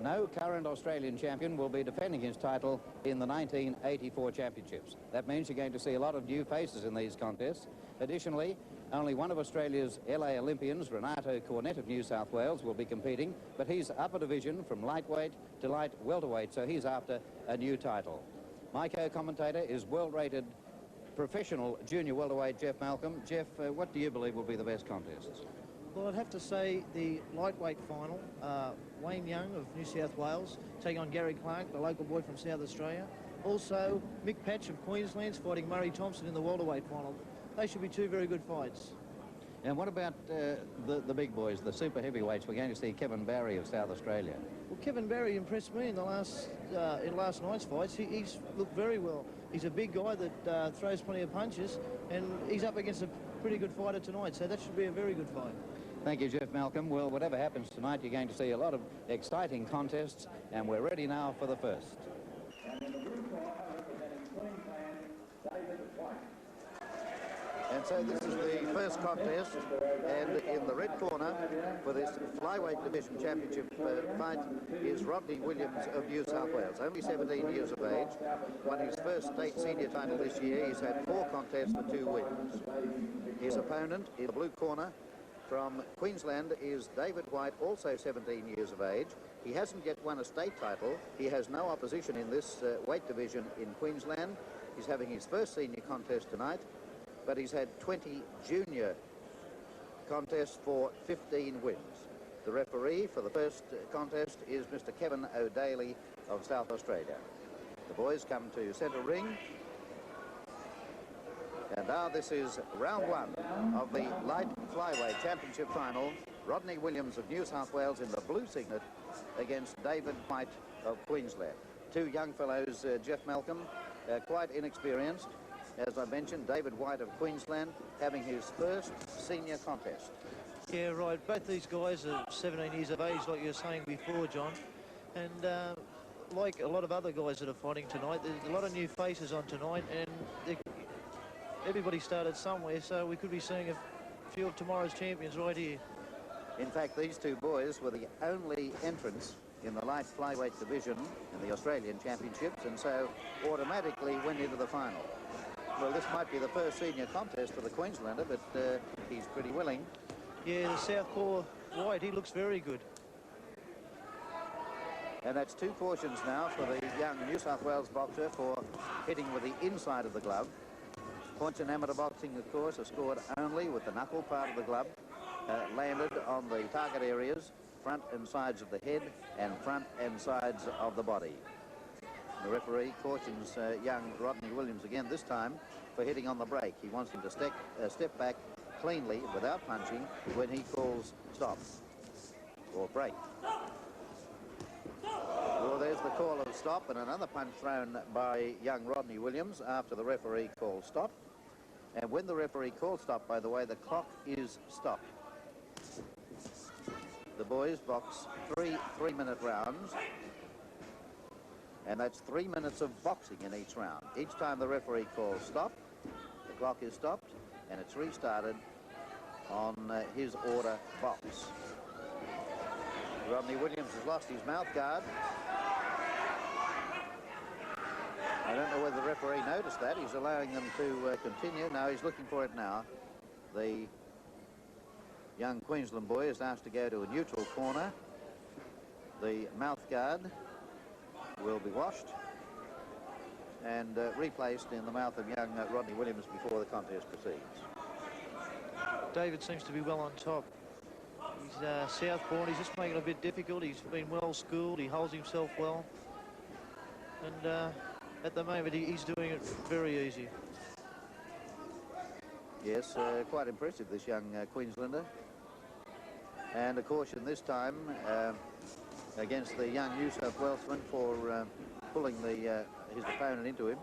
no current Australian champion will be defending his title in the 1984 championships. That means you're going to see a lot of new faces in these contests. Additionally, only one of Australia's LA Olympians, Renato Cornet of New South Wales, will be competing, but he's up a division from lightweight to light welterweight, so he's after a new title. My co-commentator is world-rated professional junior welterweight Jeff Malcolm. Jeff, what do you believe will be the best contests? Well, I'd have to say the lightweight final, Wayne Young of New South Wales taking on Gary Clark, the local boy from South Australia. Also, Mick Patch of Queensland's fighting Murray Thompson in the welterweight final. They should be two very good fights. And what about the big boys, the super heavyweights? We're going to see Kevin Barry of South Australia. Well, Kevin Barry impressed me in the last night's fights. He's looked very well. He's a big guy that throws plenty of punches, and he's up against a pretty good fighter tonight, so that should be a very good fight. Thank you, Jeff Malcolm. Well, whatever happens tonight, you're going to see a lot of exciting contests, and we're ready now for the first. And so this is the first contest, and in the red corner for this flyweight division championship fight is Rodney Williams of New South Wales, only 17 years of age, won his first state senior title this year. He's had 4 contests for 2 wins. His opponent in the blue corner from Queensland is David White, also 17 years of age. He hasn't yet won a state title. He has no opposition in this weight division in Queensland. He's having his first senior contest tonight, but he's had 20 junior contests for 15 wins. The referee for the first contest is Mr. Kevin O'Daly of South Australia. The boys come to centre ring. And now this is round 1 of the light flyweight championship final. Rodney Williams of New South Wales in the blue signet against David White of Queensland. 2 young fellows, Jeff Malcolm, quite inexperienced. As I mentioned, David White of Queensland having his first senior contest. Yeah, right. Both these guys are 17 years of age, like you were saying before, John. And like a lot of other guys that are fighting tonight, there's a lot of new faces on tonight, and everybody started somewhere, so we could be seeing a few of tomorrow's champions right here. In fact, these 2 boys were the only entrants in the light flyweight division in the Australian Championships, and so automatically went into the final. Well, this might be the first senior contest for the Queenslander, but he's pretty willing. Yeah, the southpaw White, he looks very good. And that's 2 cautions now for the young New South Wales boxer for hitting with the inside of the glove. Points in amateur boxing, of course, are scored only with the knuckle part of the glove landed on the target areas, front and sides of the head and front and sides of the body. The referee cautions young Rodney Williams again, this time for hitting on the break. He wants him to step back cleanly without punching when he calls stop or break. Well, there's the call of stop, and another punch thrown by young Rodney Williams after the referee calls stop. And when the referee calls stop, by the way, the clock is stopped. The boys box 3 3-minute rounds, and that's 3 minutes of boxing in each round. Each time the referee calls stop, the clock is stopped, and it's restarted on his order box. Rodney Williams has lost his mouth guard. I don't know whether the referee noticed that. He's allowing them to continue. Now he's looking for it now. The young Queensland boy is asked to go to a neutral corner. The mouth guard will be washed and replaced in the mouth of young Rodney Williams before the contest proceeds. David seems to be well on top. He's southpaw, he's just making it a bit difficult. He's been well schooled, he holds himself well. And at the moment, he's doing it very easy. Yes, quite impressive, this young Queenslander. And a caution this time against the young New South Welshman for pulling his opponent into him.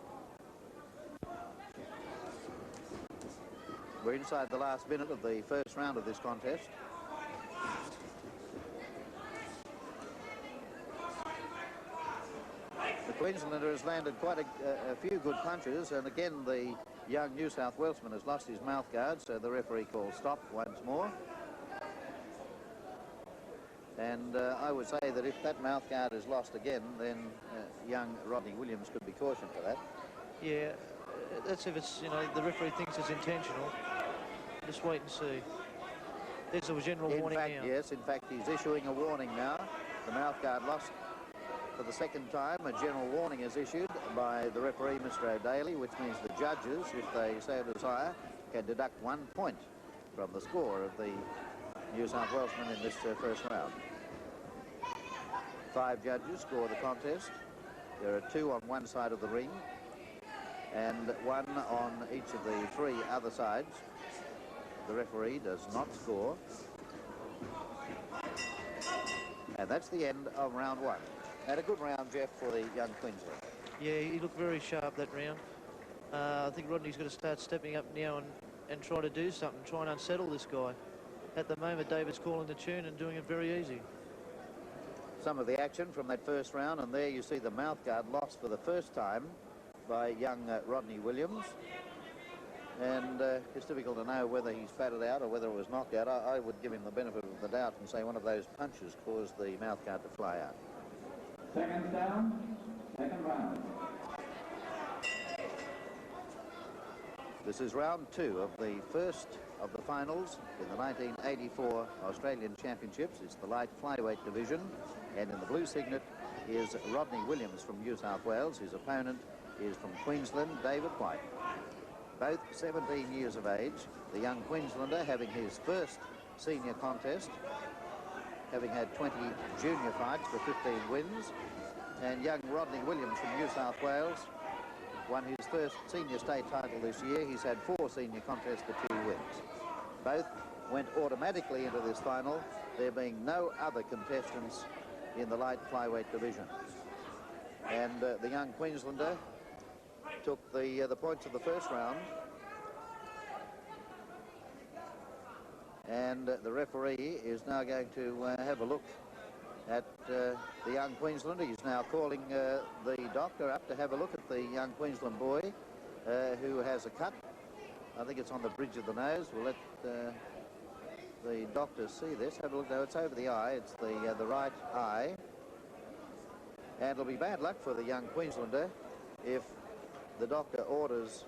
We're inside the last minute of the first round of this contest. The Queenslander has landed quite a few good punches, and again the young New South Welshman has lost his mouth guard, so the referee calls stop once more. And I would say that if that mouthguard is lost again, then young Rodney Williams could be cautioned for that. Yeah, that's if it's, you know, the referee thinks it's intentional. Just wait and see. There's a general warning now. Yes, in fact, he's issuing a warning now. The mouthguard lost for the second time. A general warning is issued by the referee, Mr. O'Daly, which means the judges, if they so desire, can deduct 1 point from the score of the New South Welshman in this first round. 5 judges score the contest. There are 2 on one side of the ring and 1 on each of the 3 other sides. The referee does not score. And that's the end of round 1. And a good round, Jeff, for the young Queensland. Yeah, he looked very sharp that round. I think Rodney's got to start stepping up now and try to do something, try and unsettle this guy. At the moment, David's calling the tune and doing it very easy. Some of the action from that first round, and there you see the mouthguard lost for the first time by young Rodney Williams. And it's difficult to know whether he's batted out or whether it was knocked out. I would give him the benefit of the doubt and say one of those punches caused the mouthguard to fly out. Seconds down, second round. This is round 2 of the first of the finals in the 1984 Australian Championships. It's the light flyweight division, and in the blue signet is Rodney Williams from New South Wales. His opponent is from Queensland, David White. Both 17 years of age, the young Queenslander having his first senior contest, having had 20 junior fights for 15 wins, and young Rodney Williams from New South Wales won his first senior state title this year. He's had 4 senior contests for 2 wins. Both went automatically into this final, there being no other contestants in the light flyweight division. And the young Queenslander took the points of the first round, and the referee is now going to have a look at the young Queenslander. He's now calling the doctor up to have a look at the young Queensland boy who has a cut. I think it's on the bridge of the nose. We'll let the doctor see this. Have a look. No, it's over the eye. It's the right eye. And it'll be bad luck for the young Queenslander if the doctor orders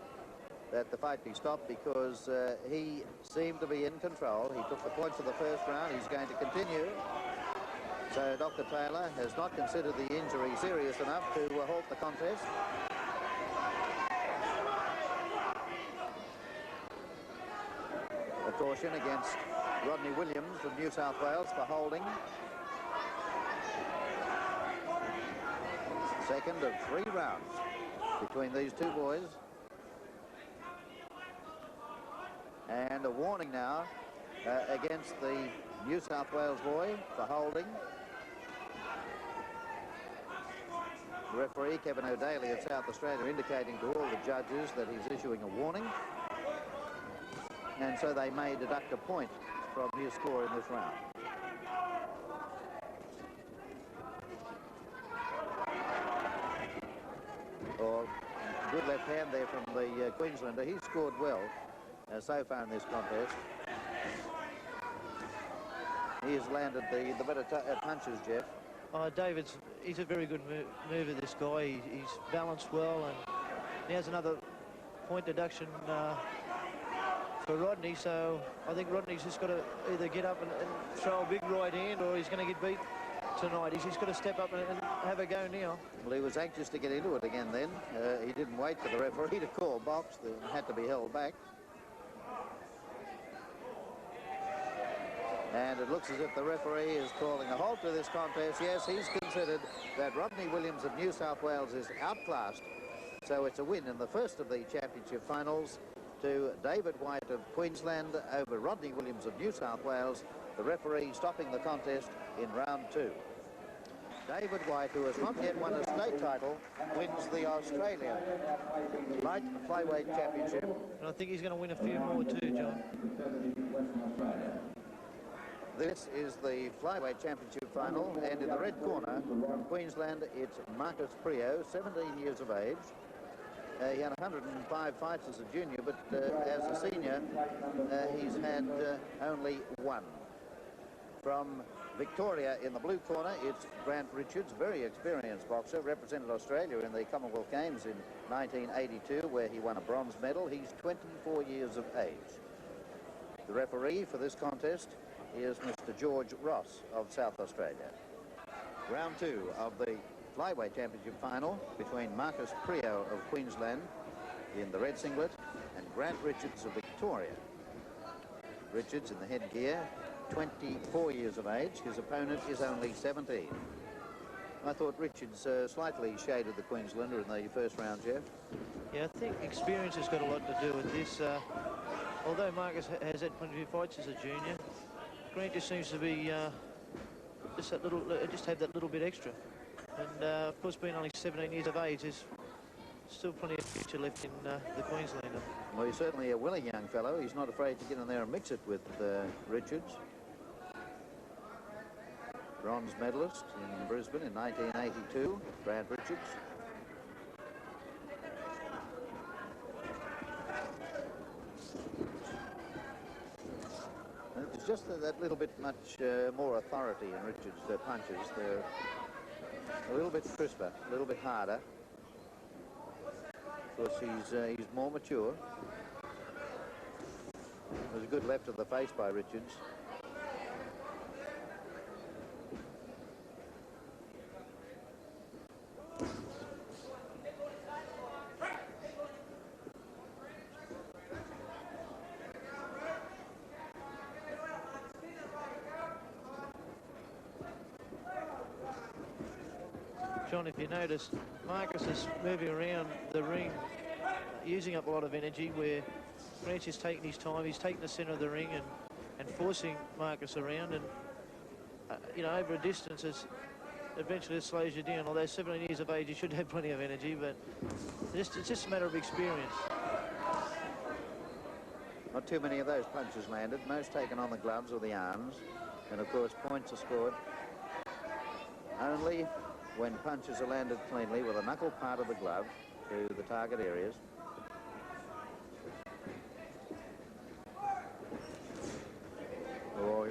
that the fight be stopped, because he seemed to be in control. He took the points of the first round. He's going to continue. So Dr. Taylor has not considered the injury serious enough to halt the contest. A caution against Rodney Williams from New South Wales for holding. Second of 3 rounds between these 2 boys. And a warning now against the New South Wales boy for holding. The referee, Kevin O'Daly of South Australia, indicating to all the judges that he's issuing a warning. And so they may deduct a point from his score in this round. Or good left hand there from the Queenslander. He's scored well so far in this contest. He has landed the better punches, Jeff. He's a very good mover, this guy. He's balanced well, and he has another point deduction for Rodney. So I think Rodney's just got to either get up and throw a big right hand, or he's going to get beat tonight. He's just got to step up and have a go now. Well, he was anxious to get into it again then. He didn't wait for the referee to call box. It had to be held back. And it looks as if the referee is calling a halt to this contest. Yes, he's considered that Rodney Williams of New South Wales is outclassed. So it's a win in the first of the championship finals to David White of Queensland over Rodney Williams of New South Wales. The referee stopping the contest in round 2. David White, who has not yet won a state title, wins the Australian light flyweight championship. And I think he's going to win a few more too, John. This is the flyweight championship final, and in the red corner from Queensland, it's Marcus Prio, 17 years of age. He had 105 fights as a junior, but as a senior, he's had only 1. From Victoria in the blue corner, it's Grant Richards, very experienced boxer, represented Australia in the Commonwealth Games in 1982, where he won a bronze medal. He's 24 years of age. The referee for this contest is Mr. George Ross of South Australia. Round 2 of the Flyweight Championship final between Marcus Prio of Queensland in the red singlet and Grant Richards of Victoria. Richards in the headgear, 24 years of age. His opponent is only 17. I thought Richards slightly shaded the Queenslander in the first round, Jeff. Yeah, I think experience has got a lot to do with this. Although Marcus has had plenty of fights as a junior, Grant just seems to be just have that little bit extra. And of course, being only 17 years of age, there's still plenty of future left in the Queenslander. Well, he's certainly a willing young fellow. He's not afraid to get in there and mix it with Richards. Bronze medalist in Brisbane in 1982, Grant Richards. There's just that little bit much more authority in Richards' punches. They're a little bit crisper, a little bit harder. Of course, he's more mature. There's a good left to the face by Richards. John, if you notice, Marcus is moving around the ring, using up a lot of energy, where Grant is taking his time. He's taking the centre of the ring and forcing Marcus around. And, you know, over a distance, eventually it slows you down. Although 17 years of age, you should have plenty of energy, but it's just a matter of experience. Not too many of those punches landed, most taken on the gloves or the arms. And, of course, points are scored only when punches are landed cleanly with a knuckle part of the glove to the target areas. Oh,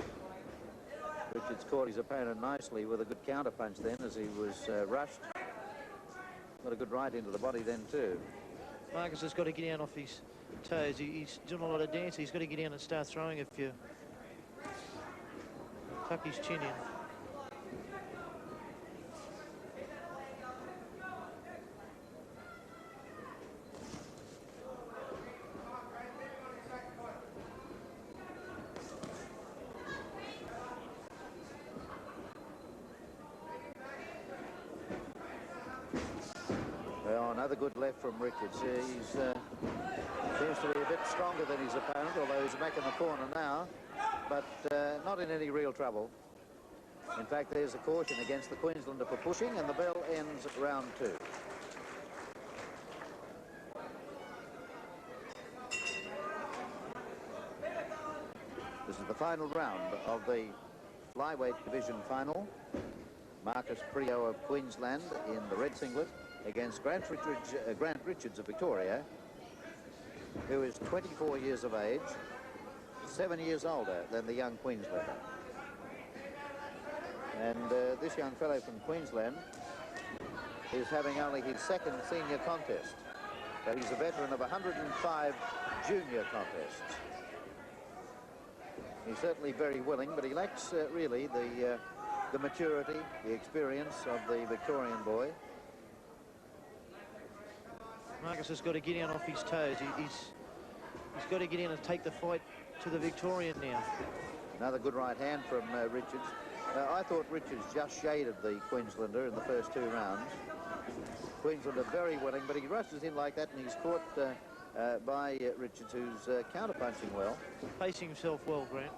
Richards caught his opponent nicely with a good counter punch then as he was rushed. Got a good right into the body then too. Marcus has got to get down off his toes. He's doing a lot of dancing. He's got to get down and start throwing a few. Tuck his chin in. Another good left from Richards. He seems to be a bit stronger than his opponent, although he's back in the corner now, but not in any real trouble. In fact, there's a caution against the Queenslander for pushing, and the bell ends round 2. This is the final round of the flyweight division final. Marcus Prio of Queensland in the red singlet against Grant Richards of Victoria, who is 24 years of age, 7 years older than the young Queenslander. And this young fellow from Queensland is having only his second senior contest. So he's a veteran of 105 junior contests. He's certainly very willing, but he lacks really the maturity, the experience of the Victorian boy. Marcus has got to get down off his toes. He's got to get in and take the fight to the Victorian now. Another good right hand from Richards. I thought Richards just shaded the Queenslander in the first 2 rounds. Queenslander very willing, but he rushes in like that, and he's caught by Richards, who's counter-punching well. Pacing himself well, Grant.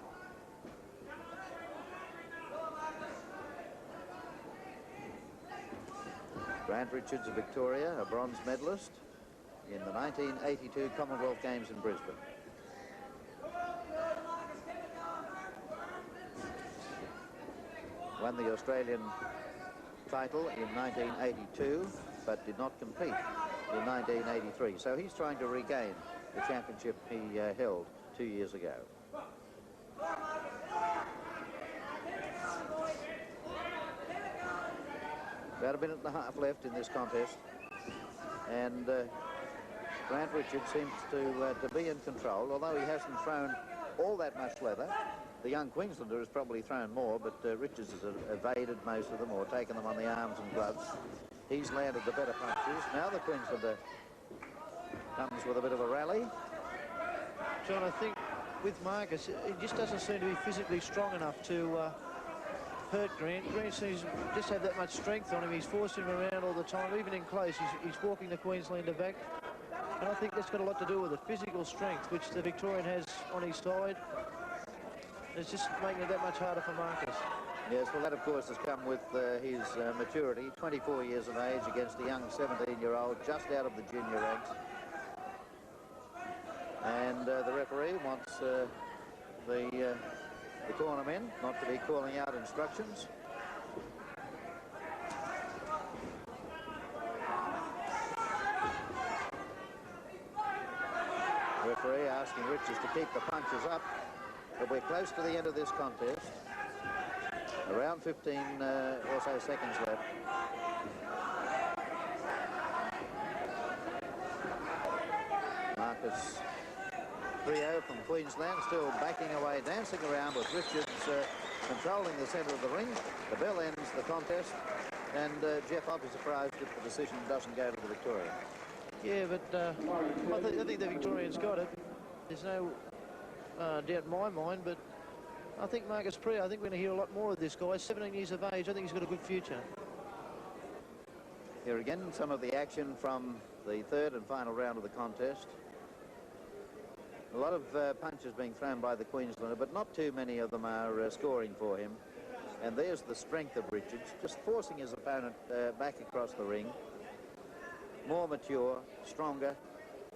Grant Richards of Victoria, a bronze medalist in the 1982 Commonwealth Games in Brisbane. Won the Australian title in 1982, but did not compete in 1983. So he's trying to regain the championship he held 2 years ago. a minute and a half left in this contest. And Grant Richards seems to be in control, although he hasn't thrown all that much leather. The young Queenslander has probably thrown more, but Richards has evaded most of them or taken them on the arms and gloves. He's landed the better punches. Now the Queenslander comes with a bit of a rally. John, I think with Marcus, he just doesn't seem to be physically strong enough to hurt Grant. Grant seems to just have that much strength on him. He's forcing him around all the time, even in close. He's walking the Queenslander back. And I think that's got a lot to do with the physical strength, which the Victorian has on his side. It's just making it that much harder for Marcus. Yes, well, that, of course, has come with his maturity. 24 years of age against a young 17-year-old just out of the junior ranks. And the referee wants the cornermen not to be calling out instructions. Referee asking Richards to keep the punches up. But we're close to the end of this contest. Around 15 or so seconds left. Marcus Trio from Queensland still backing away, dancing around with Richards controlling the centre of the ring. The bell ends the contest, and Jeff, I'll be surprised if the decision doesn't go to the Victorian. Yeah, but I think the Victorian's got it. There's no doubt in my mind, but I think Marcus Priya, I think we're going to hear a lot more of this guy. 17 years of age, I think he's got a good future. Here again, some of the action from the third and final round of the contest. A lot of punches being thrown by the Queenslander, but not too many of them are scoring for him. And there's the strength of Richards, just forcing his opponent back across the ring. More mature, stronger,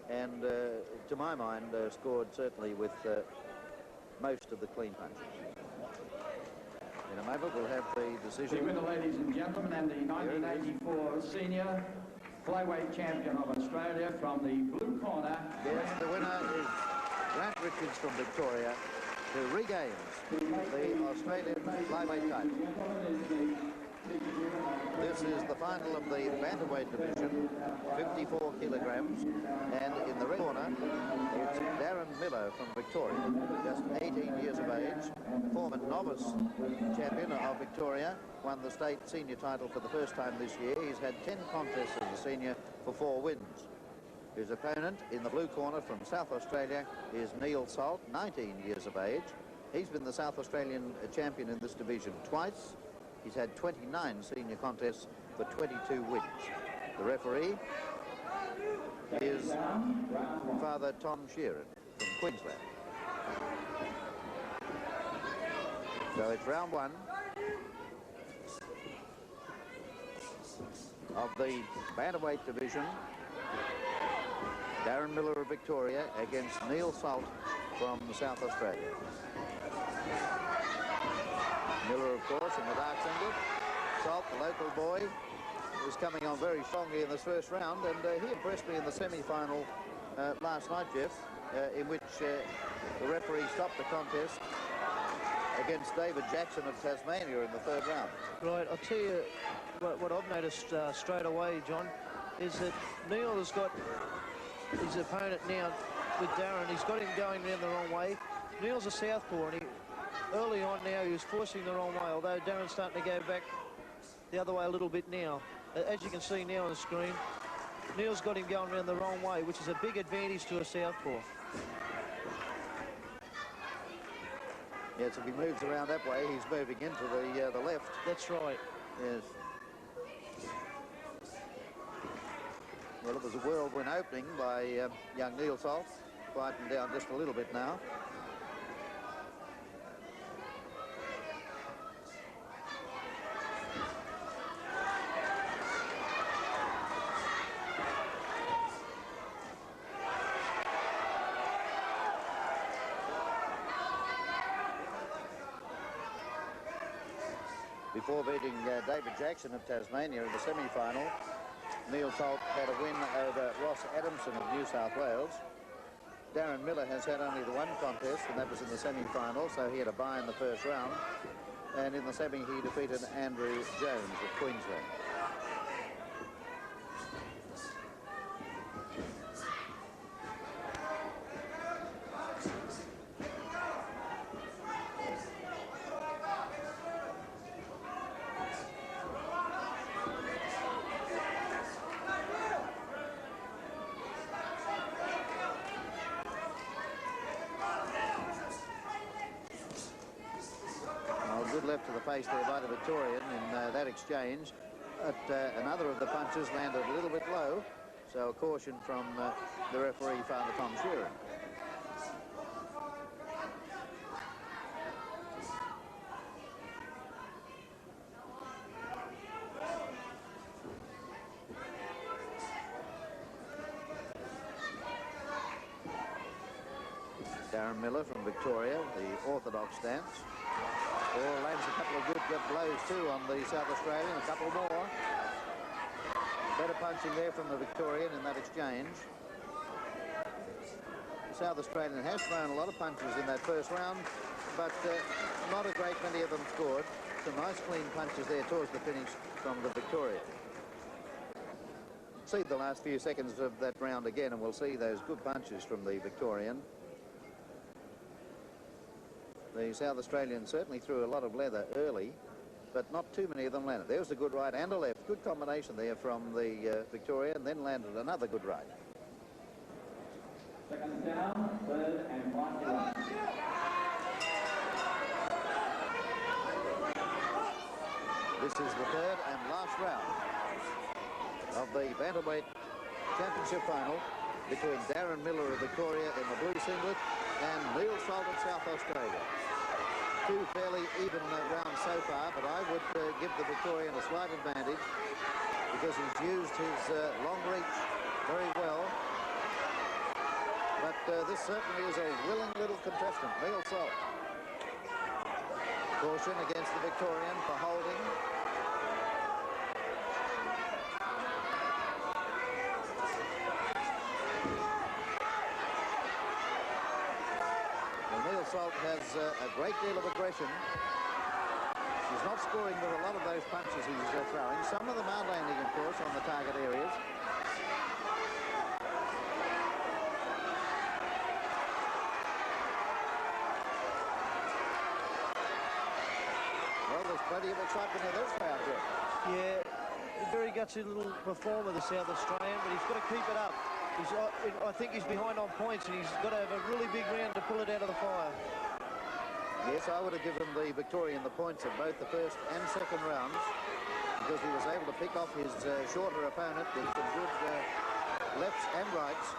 and to my mind, scored certainly with most of the clean punches. In a moment, we'll have the decision. The winner, ladies and gentlemen, and the 1984 senior flyweight champion of Australia from the blue corner. Yes, the winner is Grant Richards from Victoria, who regains the Australian flyweight title. This is the final of the bantamweight division, 54 kilograms, and in the red corner, it's Darren Miller from Victoria, just 18 years of age, former novice champion of Victoria, won the state senior title for the first time this year. He's had 10 contests as a senior for 4 wins. His opponent in the blue corner from South Australia is Neil Salt, 19 years of age. He's been the South Australian champion in this division twice. He's had 29 senior contests for 22 wins. The referee is Father Tom Sheeran from Queensland. So it's round one of the bantamweight division. Darren Miller of Victoria against Neil Salt from South Australia. Miller, of course, in the dark single. Salt, the local boy, was coming on very strongly in this first round, and he impressed me in the semi-final last night, Jeff, in which the referee stopped the contest against David Jackson of Tasmania in the third round. Right, I'll tell you what I've noticed straight away, John, is that Neil has got his opponent now with Darren. He's got him going down the wrong way. Neil's a southpaw, and early on now he was forcing the wrong way, although Darren's starting to go back the other way a little bit now. As you can see now on the screen, Neil's got him going around the wrong way, which is a big advantage to a southpaw. Yes, if he moves around that way, he's moving into the left. That's right. Yes. Well, it was a whirlwind opening by young Neil Salt, quieting down just a little bit now. Before beating David Jackson of Tasmania in the semi-final, Neil Salt had a win over Ross Adamson of New South Wales. Darren Miller has had only the one contest, and that was in the semi-final, so he had a bye in the first round. And in the semi, he defeated Andrew Jones of Queensland. left to the face there by the Victorian in that exchange. But another of the punches landed a little bit low, so a caution from the referee, Father Tom Sheeran. Darren Miller from Victoria, the orthodox stance. Lands a couple of good blows too on the South Australian, a couple more. Better punching there from the Victorian in that exchange. The South Australian has thrown a lot of punches in that first round, but not a great many of them scored. Some nice clean punches there towards the finish from the Victorian. See the last few seconds of that round again, and we'll see those good punches from the Victorian. The South Australian certainly threw a lot of leather early, but not too many of them landed. There was a good right and a left. Good combination there from the Victorian, then landed another good right. Second down, third and final. This is the third and last round of the Bantamweight Championship final between Darren Miller of Victoria in the blue singlet and Neil Salt of South Australia. Two fairly even rounds so far, but I would give the Victorian a slight advantage because he's used his long reach very well. But this certainly is a willing little contestant, Neil Salt. Caution against the Victorian for holding. Salt has a great deal of aggression. He's not scoring with a lot of those punches he's throwing. Some of them are landing, of course, on the target areas. Well, there's plenty of excitement in this round, Jeff. Yeah, a very gutsy little performer, the South Australian, but he's got to keep it up. I think he's behind on points, and he's got to have a really big round to pull it out of the fire. Yes, I would have given the Victorian the points of both the first and second rounds because he was able to pick off his shorter opponent with some good lefts and rights,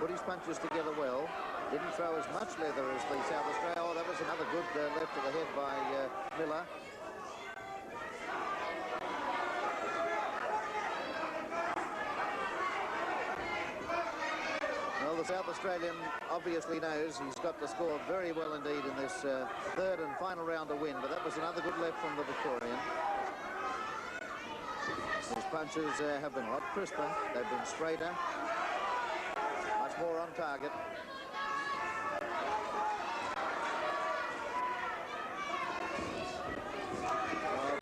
put his punches together well, didn't throw as much leather as the South Australian. Oh, that was another good left to the head by Miller. The South Australian obviously knows he's got to score very well indeed in this third and final round to win, but that was another good left from the Victorian. His punches have been a lot crisper, they've been straighter, much more on target.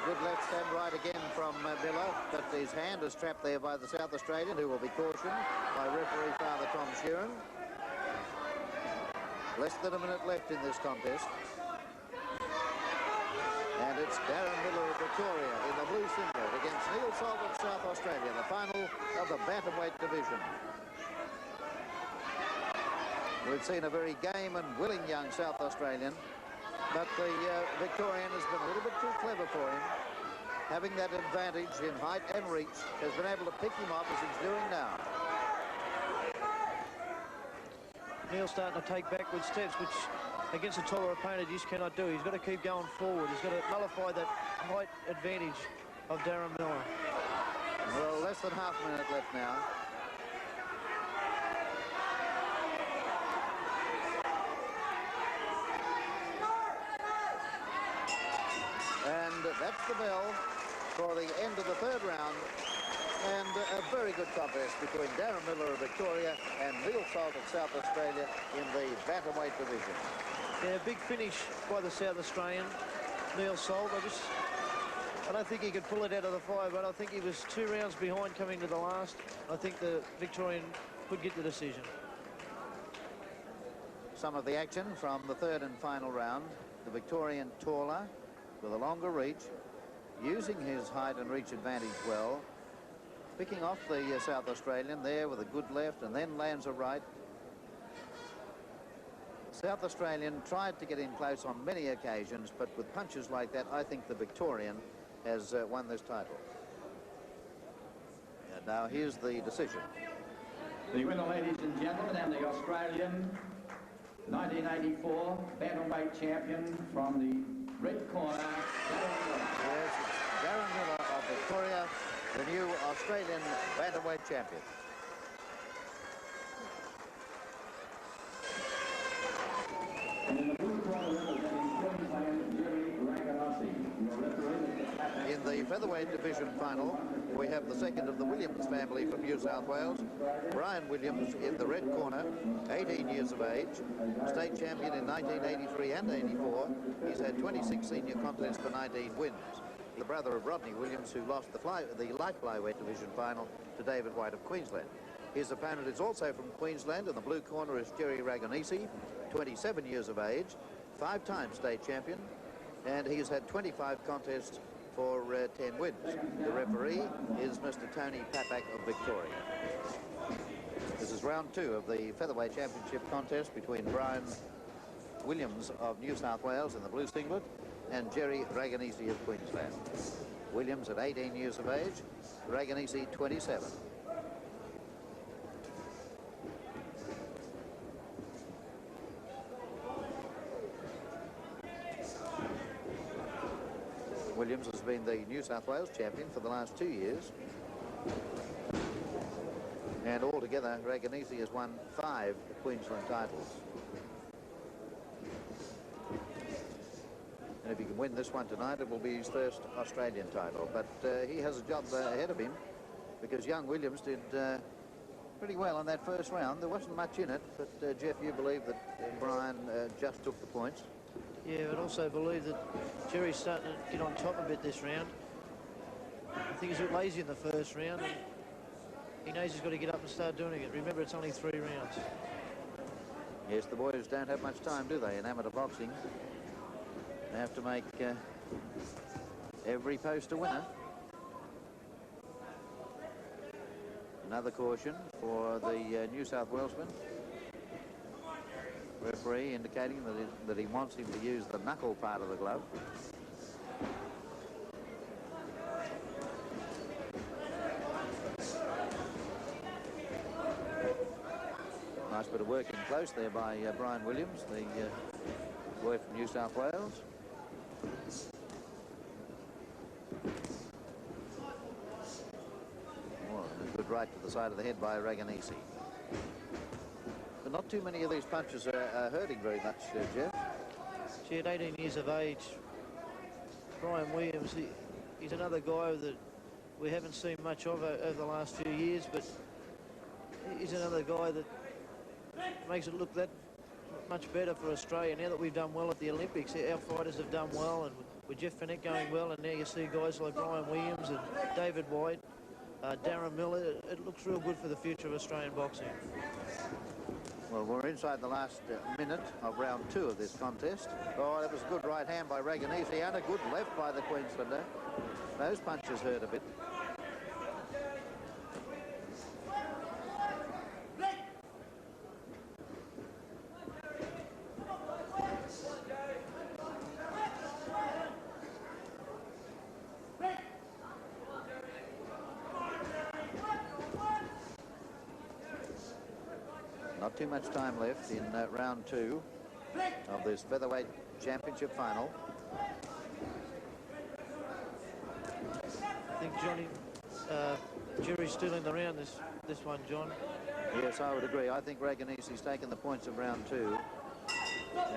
Good left and right again from Miller, but his hand is trapped there by the South Australian, who will be cautioned by referee Father Tom Sheeran. Less than a minute left in this contest. And it's Darren Miller of Victoria in the blue singlet against Neil Salt of South Australia, the final of the bantamweight division. We've seen a very game and willing young South Australian, but the Victorian has been a little bit too clever for him. Having that advantage in height and reach, has been able to pick him off as he's doing now. Neil's starting to take backward steps, which against a taller opponent he just cannot do. He's got to keep going forward. He's got to nullify that height advantage of Darren Miller. Well, less than half a minute left now. And that's the bell for the end of the third round. And a very good contest between Darren Miller of Victoria and Neil Salt of South Australia in the bantamweight division. Yeah, big finish by the South Australian, Neil Salt. I don't think he could pull it out of the fire, but I think he was 2 rounds behind coming to the last. I think the Victorian could get the decision. Some of the action from the third and final round. The Victorian taller, with a longer reach, using his height and reach advantage well, picking off the South Australian there with a good left and then lands a right. South Australian tried to get in close on many occasions, but with punches like that, I think the Victorian has won this title. And now here's the decision. The winner, ladies and gentlemen, and the Australian 1984 bantamweight champion from the red corner, Yes, it's Darren Miller of Victoria, the new Australian bantamweight champion. In the featherweight division final, we have the second of the Williams family from New South Wales. Brian Williams in the red corner, 18 years of age, state champion in 1983 and 84. He's had 26 senior contests for 19 wins. The brother of Rodney Williams, who lost the light flyweight division final to David White of Queensland. His opponent is also from Queensland. In the blue corner is Jerry Ragonisi, 27 years of age, 5-time state champion, and he's had 25 contests for 10 wins. The referee is Mr. Tony Papak of Victoria. This is round 2 of the featherweight championship contest between Brian Williams of New South Wales in the blue singlet and Jerry Ragonisi of Queensland. Williams at 18 years of age, Ragonisi 27. Williams has been the New South Wales champion for the last 2 years. And altogether, Ragonisi has won 5 Queensland titles. And if he can win this one tonight, it will be his first Australian title. But he has a job ahead of him, because young Williams did pretty well in that first round. There wasn't much in it, but Jeff, you believe that Brian just took the points? Yeah, but also believe that Jerry's starting to get on top a bit this round. I think he's a bit lazy in the first round, and he knows he's got to get up and start doing it. Remember, it's only 3 rounds. Yes, the boys don't have much time, do they, in amateur boxing? They have to make every post a winner. Another caution for the New South Walesman. Referee indicating that he wants him to use the knuckle part of the glove. Nice bit of work in close there by Brian Williams, the boy from New South Wales. Oh, and a good right to the side of the head by Ragonisi. But not too many of these punches are hurting very much, Jeff. See, at 18 years of age, Brian Williams, he's another guy that we haven't seen much of over the last few years, but he's another guy that makes it look that much better for Australia. Now that we've done well at the Olympics, our fighters have done well, and with Jeff Fenech going well, and now you see guys like Brian Williams and David White, Darren Miller, it looks real good for the future of Australian boxing. Well, we're inside the last minute of round 2 of this contest. Oh, that was a good right hand by Ragonisi and a good left by the Queenslander. Those punches hurt a bit. Not too much time left in round 2 of this featherweight championship final. I think Johnny, Jerry's still in the round this one, John. Yes, I would agree. I think Ragonisi's taken the points of round 2,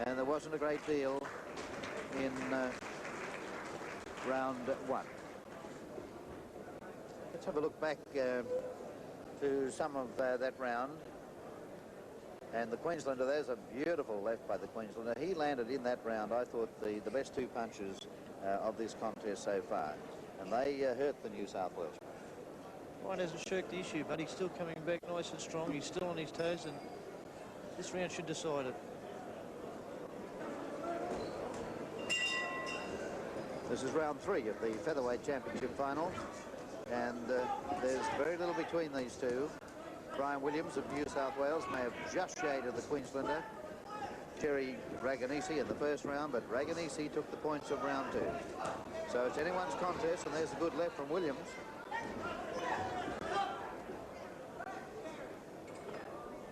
and there wasn't a great deal in round 1. Let's have a look back to some of that round. And the Queenslander, there's a beautiful left by the Queenslander. He landed in that round, I thought, the best 2 punches of this contest so far. And they hurt the New South Wales. Brian hasn't shirked the issue, but he's still coming back nice and strong. He's still on his toes, and this round should decide it. This is round 3 of the featherweight championship final. And there's very little between these two. Brian Williams of New South Wales may have just shaded the Queenslander. Jerry Raganisi in the first round, but Raganisi took the points of round 2. So it's anyone's contest, and there's a good left from Williams.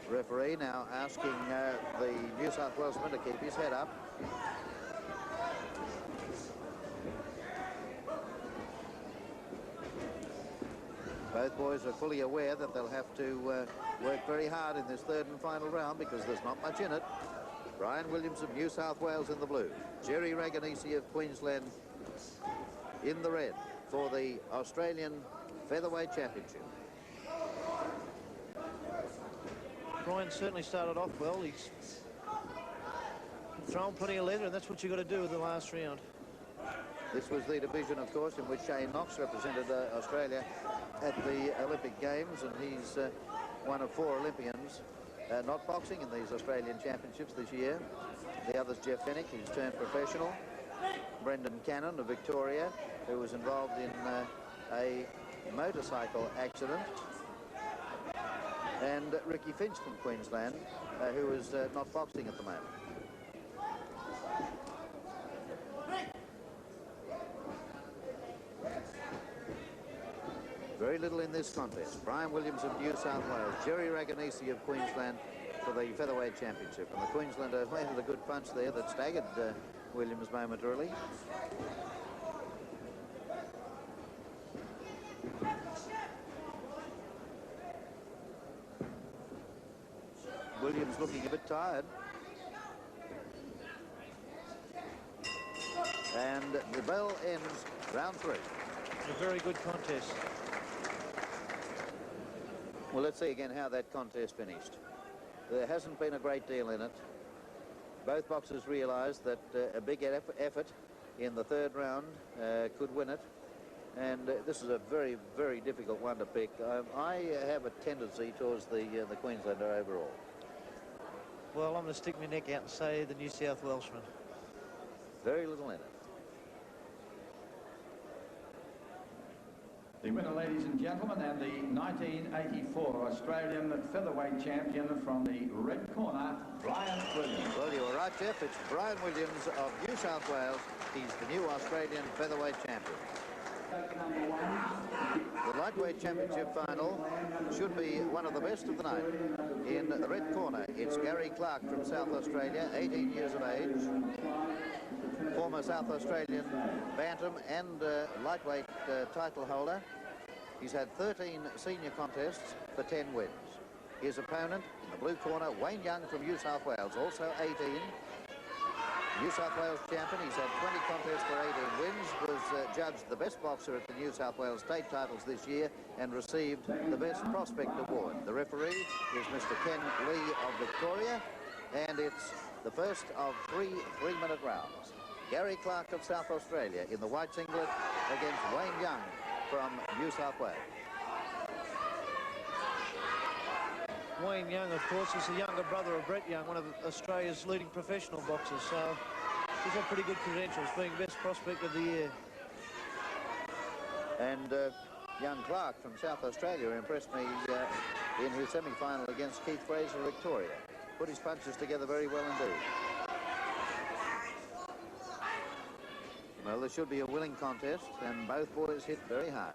Referee now asking the New South Walesman to keep his head up. Both boys are fully aware that they'll have to work very hard in this third and final round because there's not much in it. Brian Williams of New South Wales in the blue. Jerry Raganisi of Queensland in the red for the Australian Featherweight Championship. Brian certainly started off well. He's thrown plenty of leather, and that's what you've got to do with the last round. This was the division, of course, in which Shane Knox represented Australia at the Olympic Games, and he's one of 4 Olympians not boxing in these Australian Championships this year. The other's Jeff Fennick, who's turned professional. Brendan Cannon of Victoria, who was involved in a motorcycle accident. And Ricky Finch from Queensland, who is not boxing at the moment. Very little in this contest. Brian Williams of New South Wales, Jerry Raganisi of Queensland for the Featherweight Championship. And the Queenslander landed a good punch there that staggered Williams momentarily. Williams looking a bit tired. And the bell ends round 3. A very good contest. Well, let's see again how that contest finished. There hasn't been a great deal in it. Both boxers realised that a big effort in the third round could win it. And this is a very, very difficult one to pick. I have a tendency towards the Queenslander overall. Well, I'm going to stick my neck out and say the New South Welshman. Very little in it. The winner, ladies and gentlemen, and the 1984 Australian Featherweight Champion from the red corner, Brian Williams. Well, you were right, Jeff. It's Brian Williams of New South Wales. He's the new Australian Featherweight Champion. The lightweight championship final should be one of the best of the night. In the red corner, it's Gary Clark from South Australia, 18 years of age. Former South Australian bantam and lightweight title holder. He's had 13 senior contests for 10 wins. His opponent in the blue corner, Wayne Young from New South Wales, also 18. New South Wales champion. He's had 20 contests for 18 wins, was judged the best boxer at the New South Wales state titles this year and received the Best Prospect Award. The referee is Mr. Ken Lee of Victoria, and it's the first of 3 3-minute rounds. Gary Clark of South Australia in the white singlet against Wayne Young from New South Wales. Wayne Young, of course, is the younger brother of Brett Young, one of Australia's leading professional boxers, so he's got pretty good credentials, being best prospect of the year. And young Clark from South Australia impressed me in his semi-final against Keith Fraser of Victoria. Put his punches together very well indeed. Well, there should be a willing contest, and both boys hit very hard.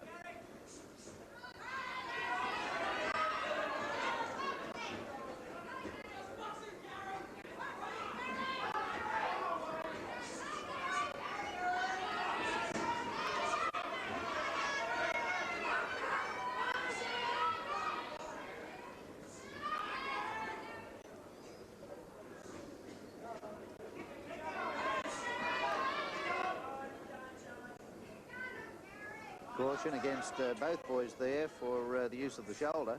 Caution against both boys there for the use of the shoulder.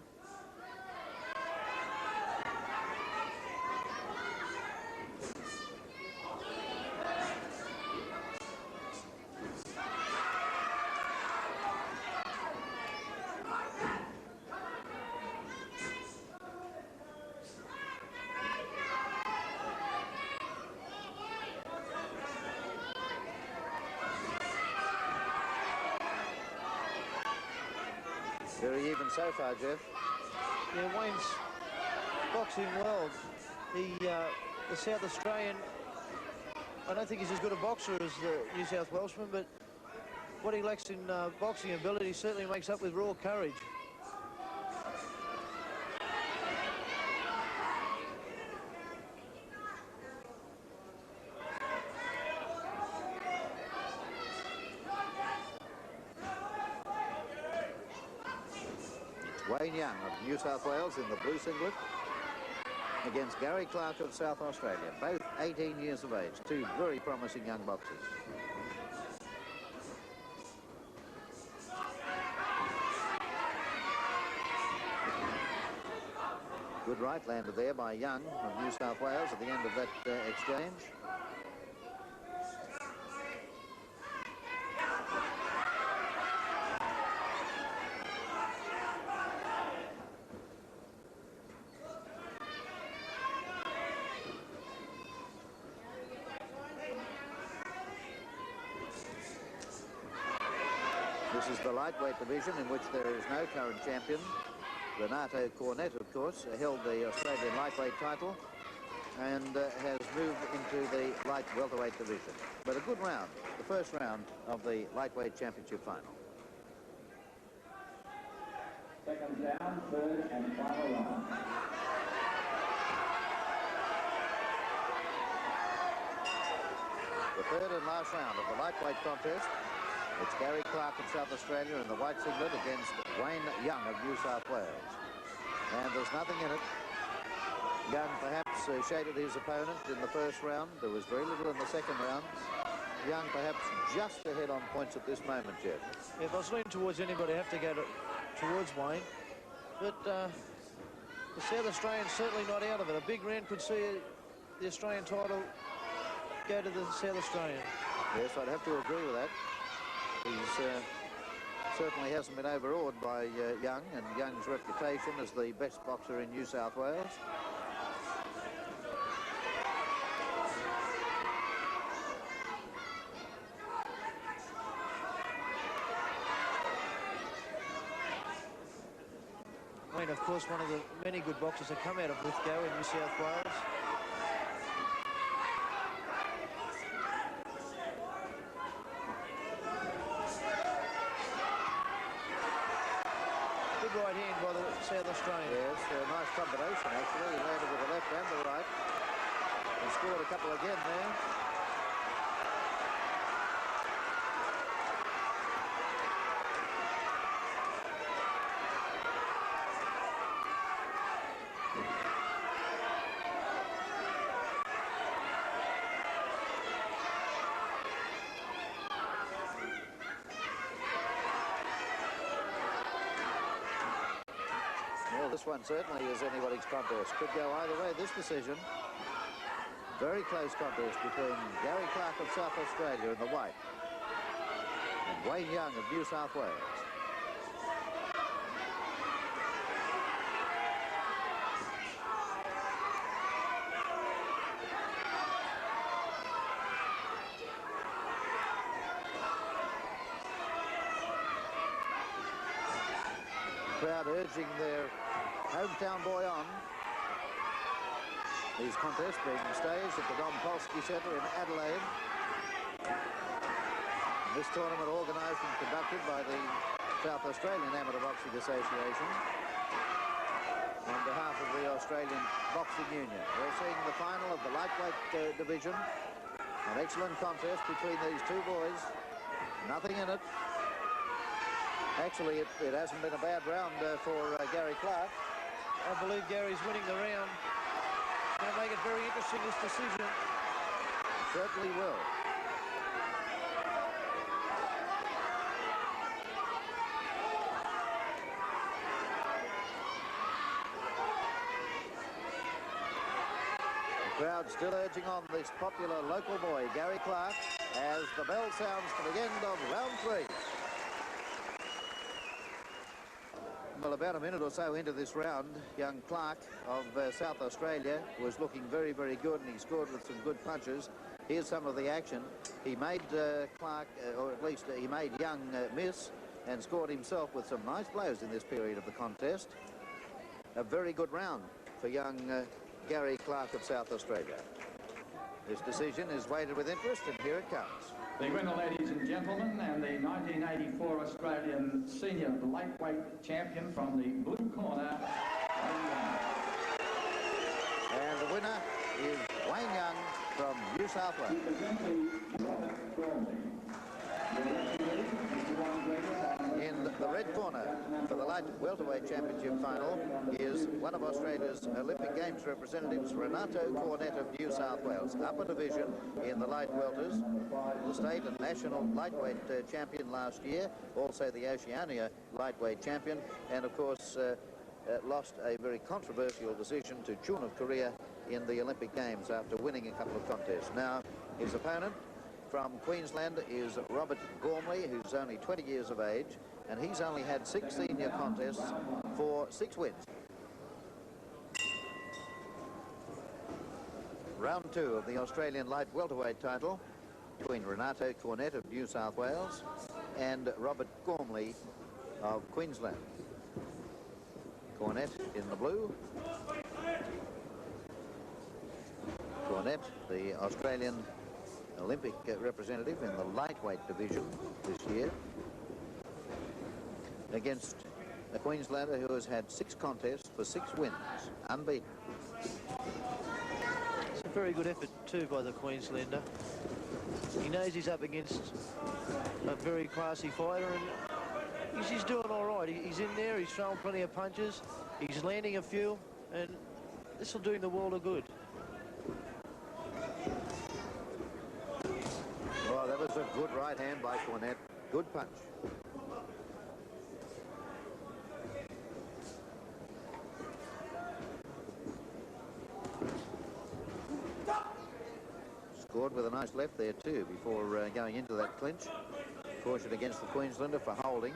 Very even so far, Jeff. Yeah, Wayne's boxing well. He the South Australian, I don't think he's as good a boxer as the New South Welshman, but what he lacks in boxing ability certainly makes up with raw courage. Wayne Young of New South Wales in the blue singlet against Gary Clark of South Australia, both 18 years of age, two very promising young boxers. Good right landed there by Young of New South Wales at the end of that exchange. This is the lightweight division in which there is no current champion. Renato Cornet, of course, held the Australian lightweight title and has moved into the light welterweight division. But a good round, the first round of the lightweight championship final. Second down, third and final round. The third and last round of the lightweight contest. It's Gary Clark of South Australia in the white singlet against Wayne Young of New South Wales. And there's nothing in it. Young perhaps shaded his opponent in the first round. There was very little in the second round. Young perhaps just ahead on points at this moment, Jeff. If I was leaning towards anybody, I have to go towards Wayne. But the South Australian's certainly not out of it. A big round could see the Australian title go to the South Australian. Yes, I'd have to agree with that. He's certainly hasn't been overawed by Young and Young's reputation as the best boxer in New South Wales. Wayne, of course, one of the many good boxers that come out of Lithgow in New South Wales. Right hand by the South Australian. Yes, a nice combination actually. He landed with the left and the right and scored a couple again there. This one certainly is anybody's contest. Could go either way. This decision, very close contest between Gary Clark of South Australia in the white and Wayne Young of New South Wales. Crowd urging their hometown boy on. These contests being staged at the Polski Centre in Adelaide. This tournament organised and conducted by the South Australian Amateur Boxing Association on behalf of the Australian Boxing Union. We're seeing the final of the lightweight division. An excellent contest between these two boys. Nothing in it. Actually, it hasn't been a bad round for Gary Clark. I believe Gary's winning the round. Going to make it very interesting, this decision. Certainly will. The crowd still urging on this popular local boy, Gary Clark, as the bell sounds for the end of round 3. Well, about a minute or so into this round, young Clark of South Australia was looking very, very good, and he scored with some good punches. Here's some of the action. He made Clark, or at least he made Young miss, and scored himself with some nice blows in this period of the contest. A very good round for young Gary Clark of South Australia. This decision is weighted with interest, and here it comes. The winner, ladies and gentlemen, and the 1984 Australian Senior Lightweight Champion from the blue corner, and the winner is Wayne Young from New South Wales. In the red corner for the light welterweight championship final is one of Australia's Olympic Games representatives, Renato Cornet of New South Wales. Upper division in the light welters, the state and national lightweight champion last year, also the Oceania lightweight champion, and of course lost a very controversial decision to Chun of Korea in the Olympic Games after winning a couple of contests. Now his opponent from Queensland is Robert Gormley, who's only 20 years of age, and he's only had 6 senior contests for 6 wins. Round 2 of the Australian light welterweight title between Renato Cornet of New South Wales and Robert Gormley of Queensland. Cornet in the blue. Cornet, the Australian Olympic representative in the lightweight division this year, against a Queenslander who has had 6 contests for 6 wins, unbeaten. It's a very good effort too by the Queenslander. He knows he's up against a very classy fighter, and he's doing all right. He's in there, he's throwing plenty of punches, he's landing a few, and this will do him the world of good. Oh, that was a good right hand by Cornet. Good punch. Scored with a nice left there too before going into that clinch. Caution against the Queenslander for holding.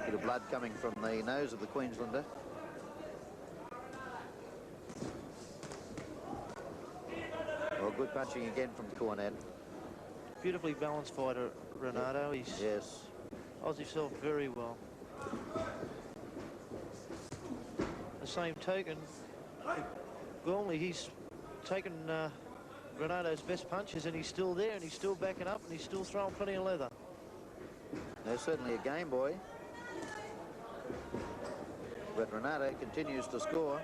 Bit of blood coming from the nose of the Queenslander. Well, good punching again from Cornet. Beautifully balanced fighter, Renato. He's holds himself very well. The same token, Gormley, he's taken Renato's best punches, and he's still there, and he's still backing up, and he's still throwing plenty of leather. There's certainly a game boy. But Renato continues to score.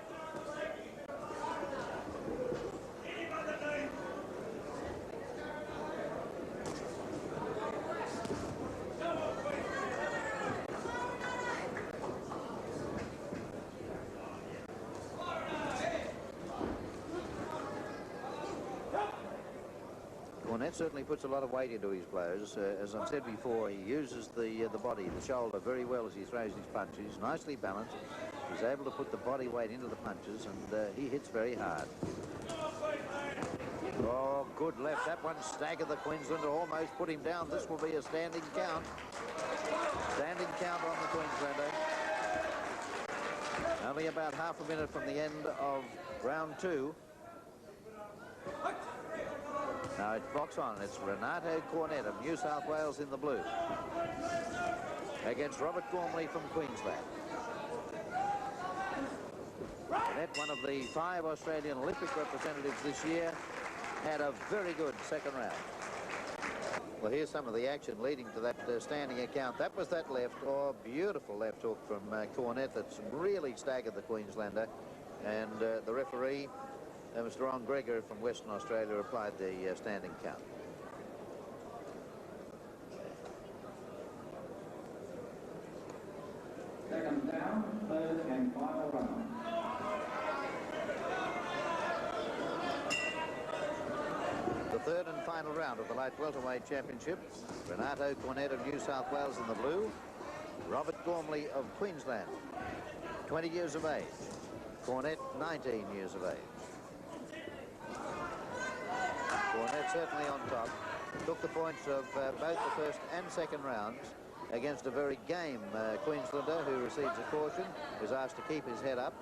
Cornet certainly puts a lot of weight into his blows. As I've said before, he uses the body, the shoulder, very well as he throws his punches. Nicely balanced. He's able to put the body weight into the punches, and he hits very hard. Oh, good left. That one staggered the Queenslander, almost put him down. This will be a standing count. Standing count on the Queenslander. Only about half a minute from the end of round 2. Now it's box on. It's Renato Cornet of New South Wales in the blue against Robert Gormley from Queensland. Cornet, one of the 5 Australian Olympic representatives this year, had a very good second round. Well, here's some of the action leading to that standing account. That was that left. Oh, beautiful left hook from Cornet that's really staggered the Queenslander. And the referee, Mr. Ron Gregor from Western Australia, applied the standing count. Seconds down, third and final round. The third and final round of the light welterweight championship. Renato Cornet of New South Wales in the blue. Robert Gormley of Queensland, 20 years of age. Cornet, 19 years of age. Cornet certainly on top. Took the points of both the first and second rounds against a very game Queenslander who receives a caution, was asked to keep his head up.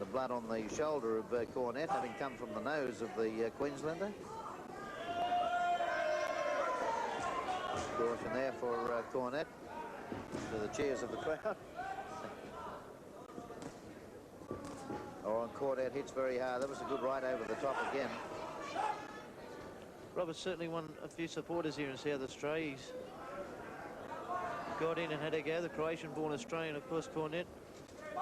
the blood on the shoulder of Cornett, having come from the nose of the Queenslander. Caution there for Cornett, to the cheers of the crowd. Oh, and Cornett hits very hard. That was a good right over the top again. Robert's certainly won a few supporters here in South Australia. He's got in and had a go. The Croatian-born Australian, of course, Cornett.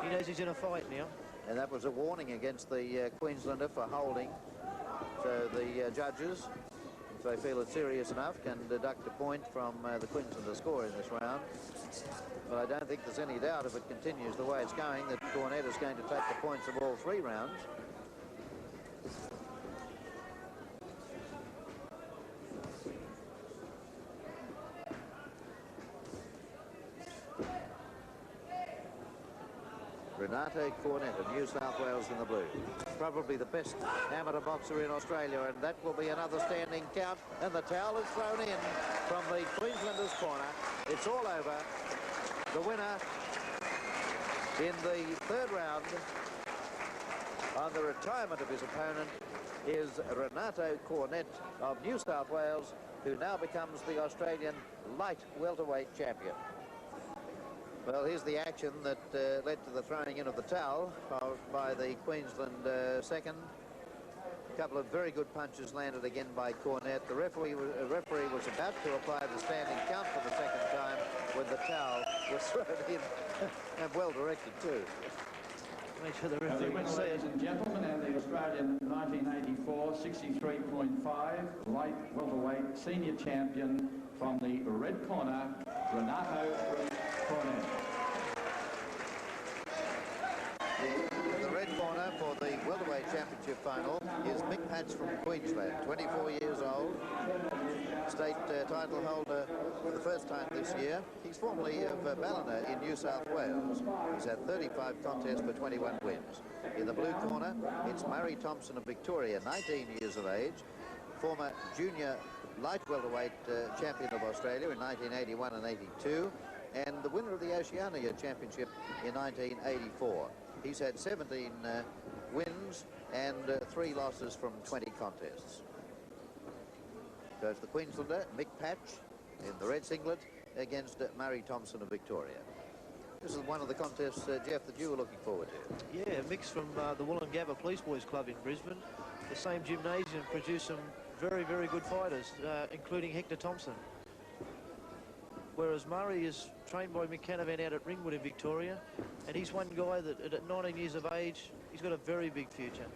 He knows he's in a fight now. And that was a warning against the Queenslander for holding. So the judges, if they feel it's serious enough, can deduct a point from the Queenslander score in this round. But I don't think there's any doubt, if it continues the way it's going, that Cornett is going to take the points of all 3 rounds. Renato Cornett of New South Wales in the blue. Probably the best amateur boxer in Australia, and that will be another standing count. And the towel is thrown in from the Queenslanders' corner. It's all over. The winner in the 3rd round on the retirement of his opponent is Renato Cornett of New South Wales, who now becomes the Australian light welterweight champion. Well, here's the action that led to the throwing in of the towel by the Queensland second. A couple of very good punches landed again by Cornett. The referee was about to apply the standing count for the 2nd time when the towel was thrown in, and well directed too. Make sure the referee Ladies and gentlemen, and the Australian 1984 63.5 light welterweight senior champion from the red corner, Renato Cornett. In the red corner for the welterweight championship final is Mick Patch from Queensland, 24 years old, state title holder for the first time this year. He's formerly of Ballina in New South Wales. He's had 35 contests for 21 wins. In the blue corner, it's Murray Thompson of Victoria, 19 years of age, former junior light welterweight champion of Australia in 1981 and 82, and the winner of the Oceania Championship in 1984. He's had 17 wins and 3 losses from 20 contests. So it's the Queenslander, Mick Patch, in the red singlet against Murray Thompson of Victoria. This is one of the contests, Jeff, that you were looking forward to. Yeah, Mick's from the Wollongabba Police Boys Club in Brisbane. The same gymnasium produced some very, very good fighters, including Hector Thompson. Whereas Murray is trained by Mick Canavan out at Ringwood in Victoria, and he's one guy that at 19 years of age, he's got a very big future.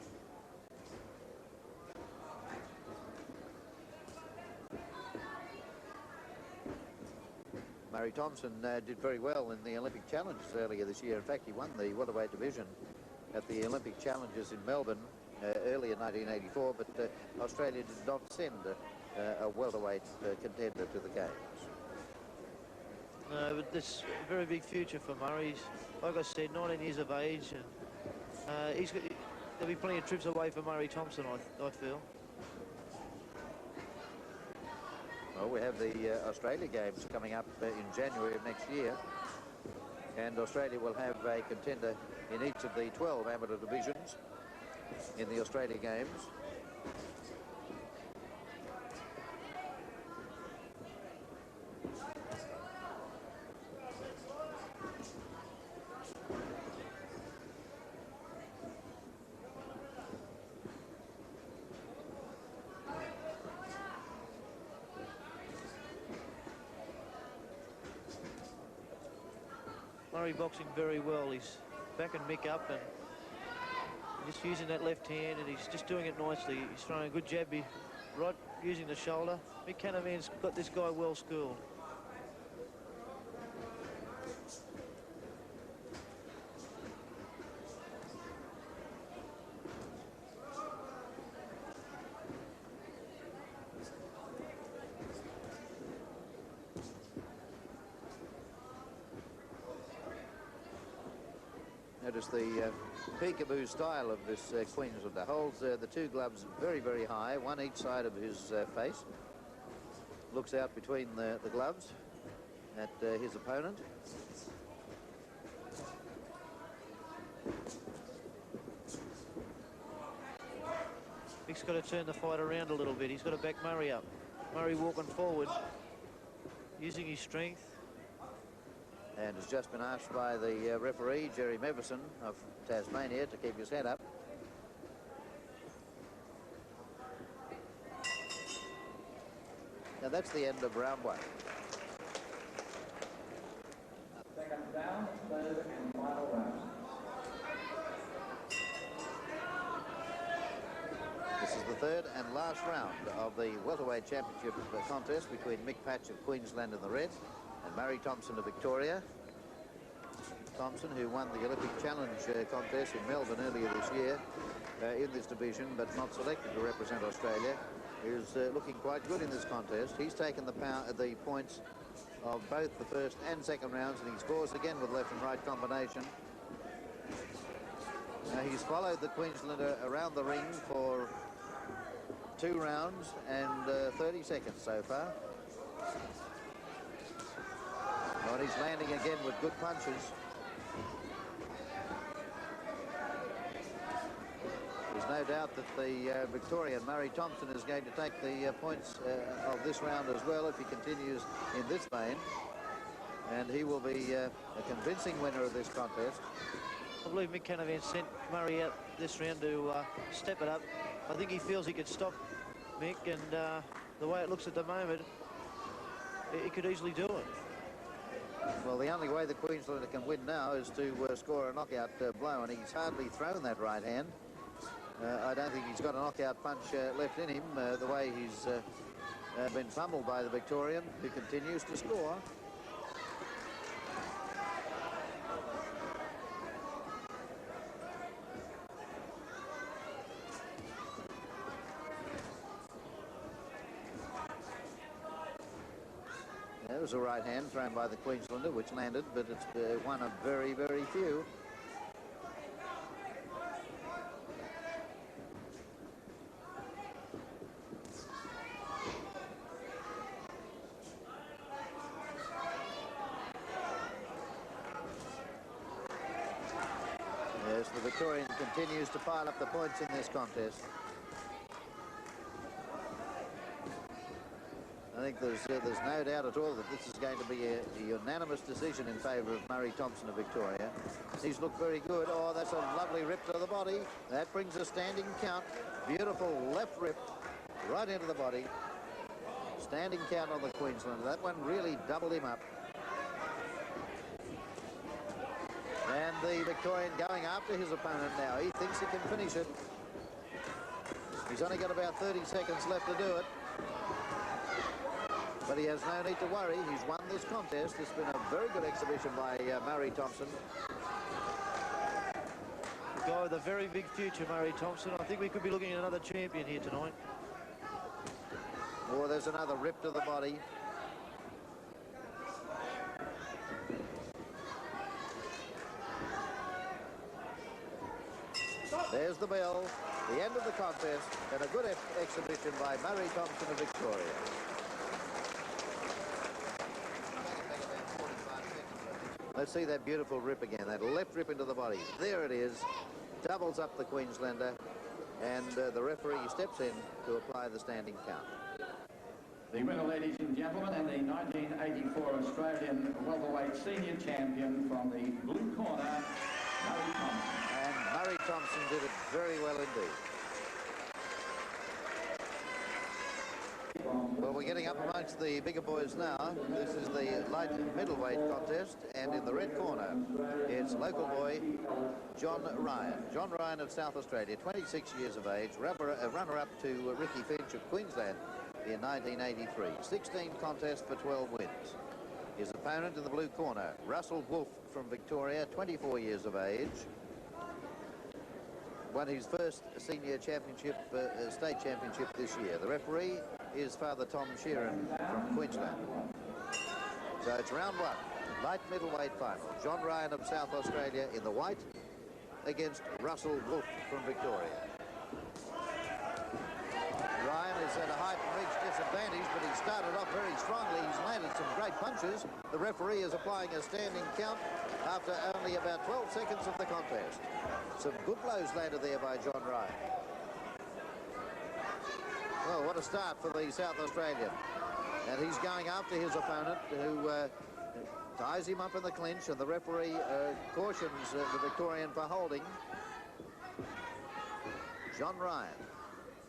Murray Thompson did very well in the Olympic Challenges earlier this year. In fact, he won the welterweight division at the Olympic Challenges in Melbourne early in 1984, but Australia did not send a welterweight contender to the Games. No, but this very big future for Murray. He's, like I said, 19 years of age, and there'll be plenty of trips away for Murray Thompson, I feel. Well, we have the Australia Games coming up in January of next year, and Australia will have a contender in each of the 12 amateur divisions in the Australia Games. Murray boxing very well. He's backing Mick up and just using that left hand, and he's just doing it nicely. He's throwing a good jab, right using the shoulder. Mick Canavan's got this guy well schooled. Notice the peekaboo style of this Queenslander. Holds the 2 gloves very, very high, one each side of his face. Looks out between the gloves at his opponent. Mick's got to turn the fight around a little bit. He's got to back Murray up. Murray walking forward, using his strength. And has just been asked by the referee, Jerry Mevison of Tasmania, to keep his head up. Now that's the end of round one. Second down, third and final round. This is the third and last round of the welterweight championship contest between Mick Patch of Queensland in the red and Murray Thompson of Victoria. Thompson, who won the Olympic Challenge contest in Melbourne earlier this year in this division, but not selected to represent Australia, is looking quite good in this contest. He's taken the points of both the first and second rounds, and he scores again with left and right combination. Now he's followed the Queenslander around the ring for 2 rounds and 30 seconds so far. But he's landing again with good punches. There's no doubt that the Victorian Murray Thompson is going to take the points of this round as well if he continues in this vein. And he will be a convincing winner of this contest. I believe Mick Canavan sent Murray out this round to step it up. I think he feels he could stop Mick, and the way it looks at the moment, he could easily do it. Well, the only way the Queenslander can win now is to score a knockout blow, and he's hardly thrown that right hand. I don't think he's got a knockout punch left in him, the way he's been fumbled by the Victorian, who continues to score. There was a right hand thrown by the Queenslander, which landed, but it's one of very, very few. Yes, the Victorian continues to pile up the points in this contest. I think there's no doubt at all that this is going to be a unanimous decision in favour of Murray Thompson of Victoria. He's looked very good. Oh, that's a lovely rip to the body. That brings a standing count. Beautiful left rip right into the body. Standing count on the Queenslander. That one really doubled him up. And the Victorian going after his opponent now. He thinks he can finish it. He's only got about 30 seconds left to do it. But he has no need to worry. He's won this contest. It's been a very good exhibition by Murray Thompson. A guy with a very big future, Murray Thompson. I think we could be looking at another champion here tonight. Oh, there's another rip to the body. There's the bell, the end of the contest, and a good exhibition by Murray Thompson of Victoria. Let's see that beautiful rip again, that left rip into the body. There it is, doubles up the Queenslander, and the referee steps in to apply the standing count. The winner, ladies and gentlemen, and the 1984 Australian welterweight senior champion from the blue corner, Murray Thompson. And Murray Thompson did it very well indeed. Well, we're getting up amongst the bigger boys now. This is the light middleweight contest, and in the red corner, it's local boy John Ryan. John Ryan of South Australia, 26 years of age, runner-up to Ricky Finch of Queensland in 1983. 16 contests for 12 wins. His opponent in the blue corner, Russell Wolfe from Victoria, 24 years of age. Won his first senior championship, state championship this year. The referee is Father Tom Sheeran from Queensland. So it's round one, light middleweight final. John Ryan of South Australia in the white against Russell Wolfe from Victoria. Ryan is at a height and reach disadvantage, but he started off very strongly. He's landed some great punches. The referee is applying a standing count after only about 12 seconds of the contest. Some good blows landed there by John Ryan. What a start for the South Australian. And he's going after his opponent, who ties him up in the clinch, and the referee cautions the Victorian for holding. John Ryan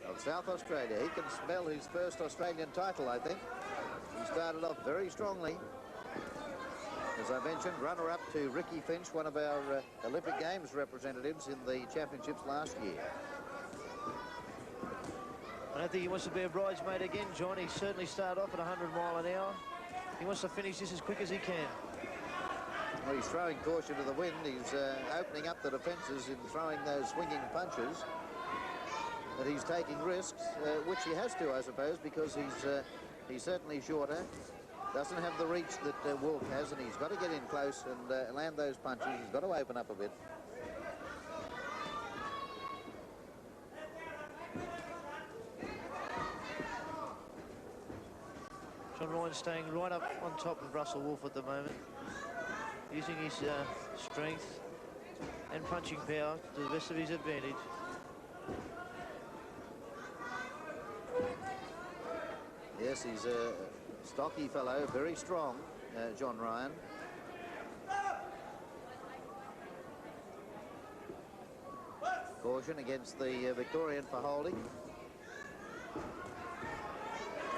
of South Australia. He can smell his first Australian title, I think. He started off very strongly. As I mentioned, runner-up to Ricky Finch, one of our Olympic Games representatives in the championships last year. I don't think he wants to be a bridesmaid again, John. He certainly started off at 100 mile an hour. He wants to finish this as quick as he can. Well, he's throwing caution to the wind. He's opening up the defences in throwing those swinging punches. But he's taking risks, which he has to, I suppose, because he's certainly shorter. Doesn't have the reach that Wolf has, and he's got to get in close and land those punches. He's got to open up a bit. John Ryan staying right up on top of Russell Wolf at the moment, using his strength and punching power to the best of his advantage. Yes, he's a stocky fellow, very strong, John Ryan. Caution against the Victorian for holding.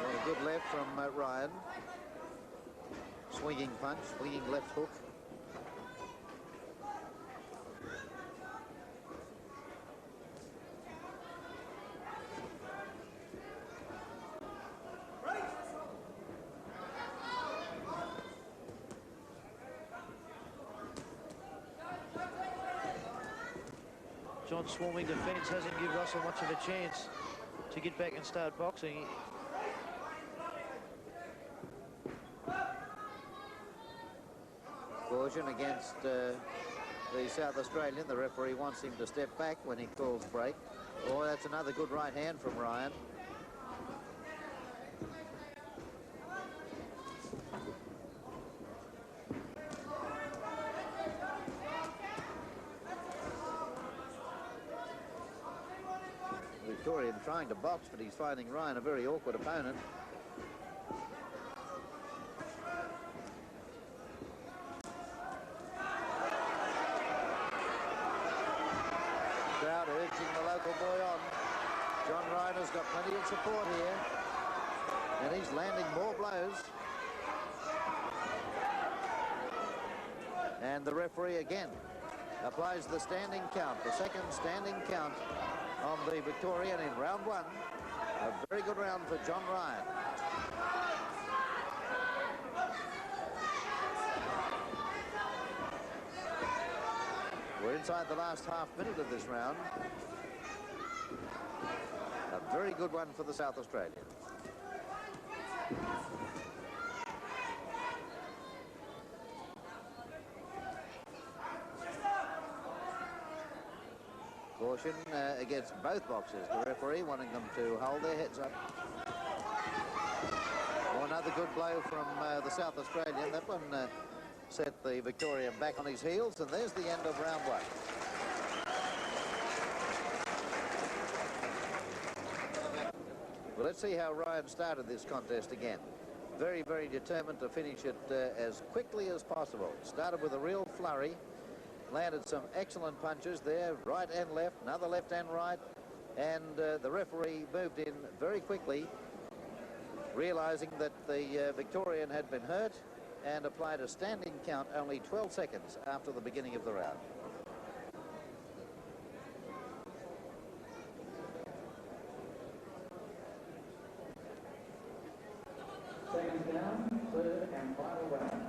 And a good left from Ryan. Swinging punch, swinging left hook. John's swarming defence hasn't given Russell much of a chance to get back and start boxing. Caution against the South Australian. The referee wants him to step back when he calls break. Oh, that's another good right hand from Ryan. Victorian trying to box, but he's finding Ryan a very awkward opponent. Crowd urging the local boy on. John Ryan has got plenty of support here, and he's landing more blows. And the referee again applies the standing count, the second standing count on the Victorian in round one. A very good round for John Ryan. We're inside the last half minute of this round. A very good one for the South Australian. Caution against both boxers. The referee wanting them to hold their heads up. Oh, another good blow from the South Australian. That one set the Victorian back on his heels, and there's the end of round one. Well, let's see how Ryan started this contest again. Very, very determined to finish it as quickly as possible. Started with a real flurry. Landed some excellent punches there, right and left, another left and right, and the referee moved in very quickly, realizing that the Victorian had been hurt, and applied a standing count only 12 seconds after the beginning of the round. Seconds down, third and final round.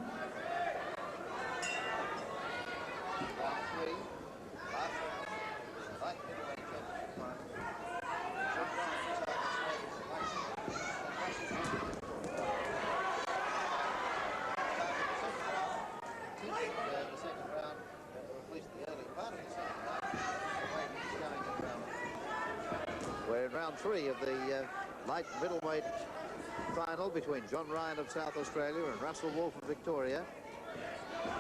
We're in round three of the light middleweight final between John Ryan of South Australia and Russell Wolf of Victoria.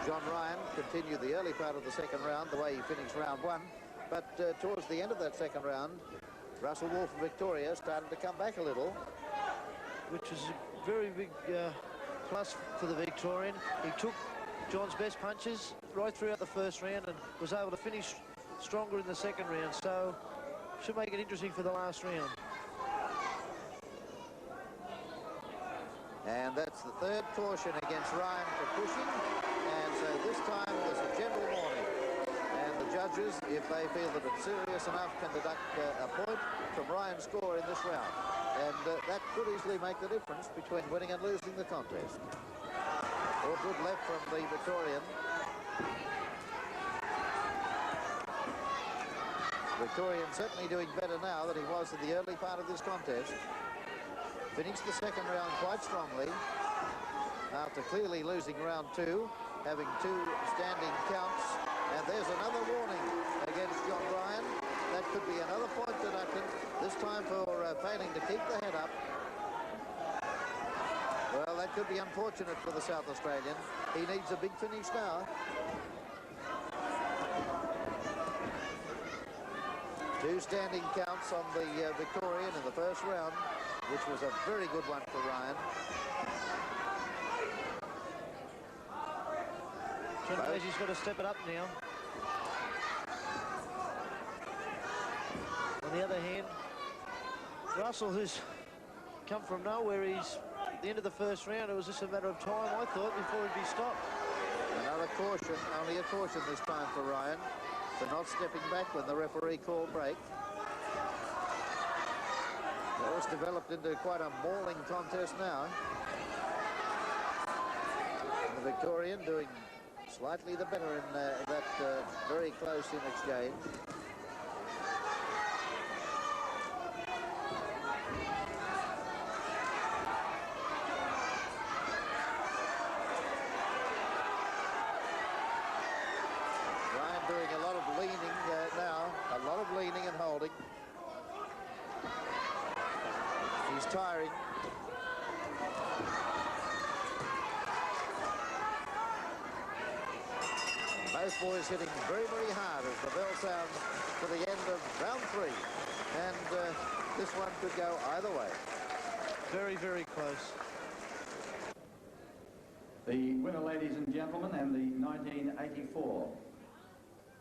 John Ryan continued the early part of the second round the way he finished round one, but towards the end of that second round Russell Wolf of Victoria started to come back a little. Which is a very big plus for the Victorian. He took John's best punches right throughout the first round and was able to finish stronger in the second round, so should make it interesting for the last round. And that's the third caution against Ryan for pushing, and so this time there's a gentle warning. And the judges, if they feel that it's serious enough, can deduct a point from Ryan's score in this round. And that could easily make the difference between winning and losing the contest. Or good left from the Victorian. Victorian certainly doing better now than he was in the early part of this contest. Finished the second round quite strongly after clearly losing round 2, having 2 standing counts. And there's another warning against John Ryan. That could be another point deducted, this time for failing to keep the head up. Well, that could be unfortunate for the South Australian. He needs a big finish now. 2 standing counts on the Victorian in the first round, which was a very good one for Ryan. He's got to step it up now. On the other hand, Russell, who's come from nowhere, he's at the end of the first round. It was just a matter of time, I thought, before he'd be stopped. Another caution, only a caution this time for Ryan, for not stepping back when the referee called break. Well, it's developed into quite a mauling contest now. And the Victorian doing slightly the better in that very close in exchange. Ryan doing a lot of leaning now, a lot of leaning and holding. He's tiring. Both boys hitting very, very hard as the bell sounds for the end of round 3. And this one could go either way. Very, very close. The winner, ladies and gentlemen, and the 1984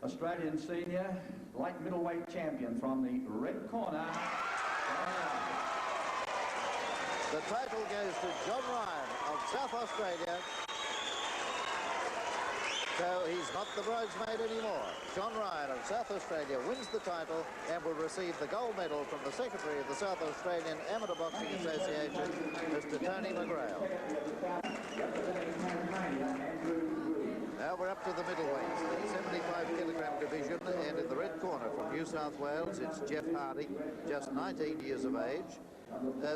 Australian Senior Light Middleweight Champion from the red corner. The title goes to John Ryan of South Australia. So he's not the bridesmaid anymore. John Ryan of South Australia wins the title and will receive the gold medal from the Secretary of the South Australian Amateur Boxing Association, Mr. Tony McGrail. Now we're up to the middleweights, the 75-kilogram division, and in the red corner from New South Wales, it's Jeff Harding, just 19 years of age.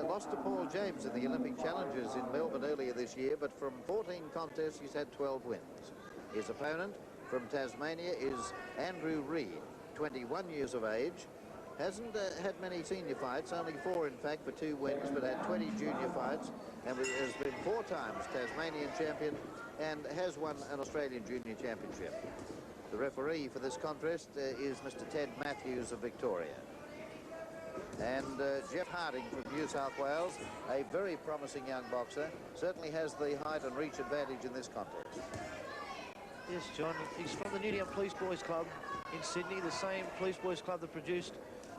Lost to Paul James in the Olympic Challenges in Melbourne earlier this year, but from 14 contests, he's had 12 wins. His opponent from Tasmania is Andrew Reid, 21 years of age. Hasn't had many senior fights, only 4 in fact for 2 wins, but had 20 junior fights and has been 4 times Tasmanian champion and has won an Australian junior championship. The referee for this contest is Mr. Ted Matthews of Victoria. And Jeff Harding from New South Wales, a very promising young boxer, certainly has the height and reach advantage in this contest. Yes, John. He's from the Newtown Police Boys Club in Sydney, the same Police Boys Club that produced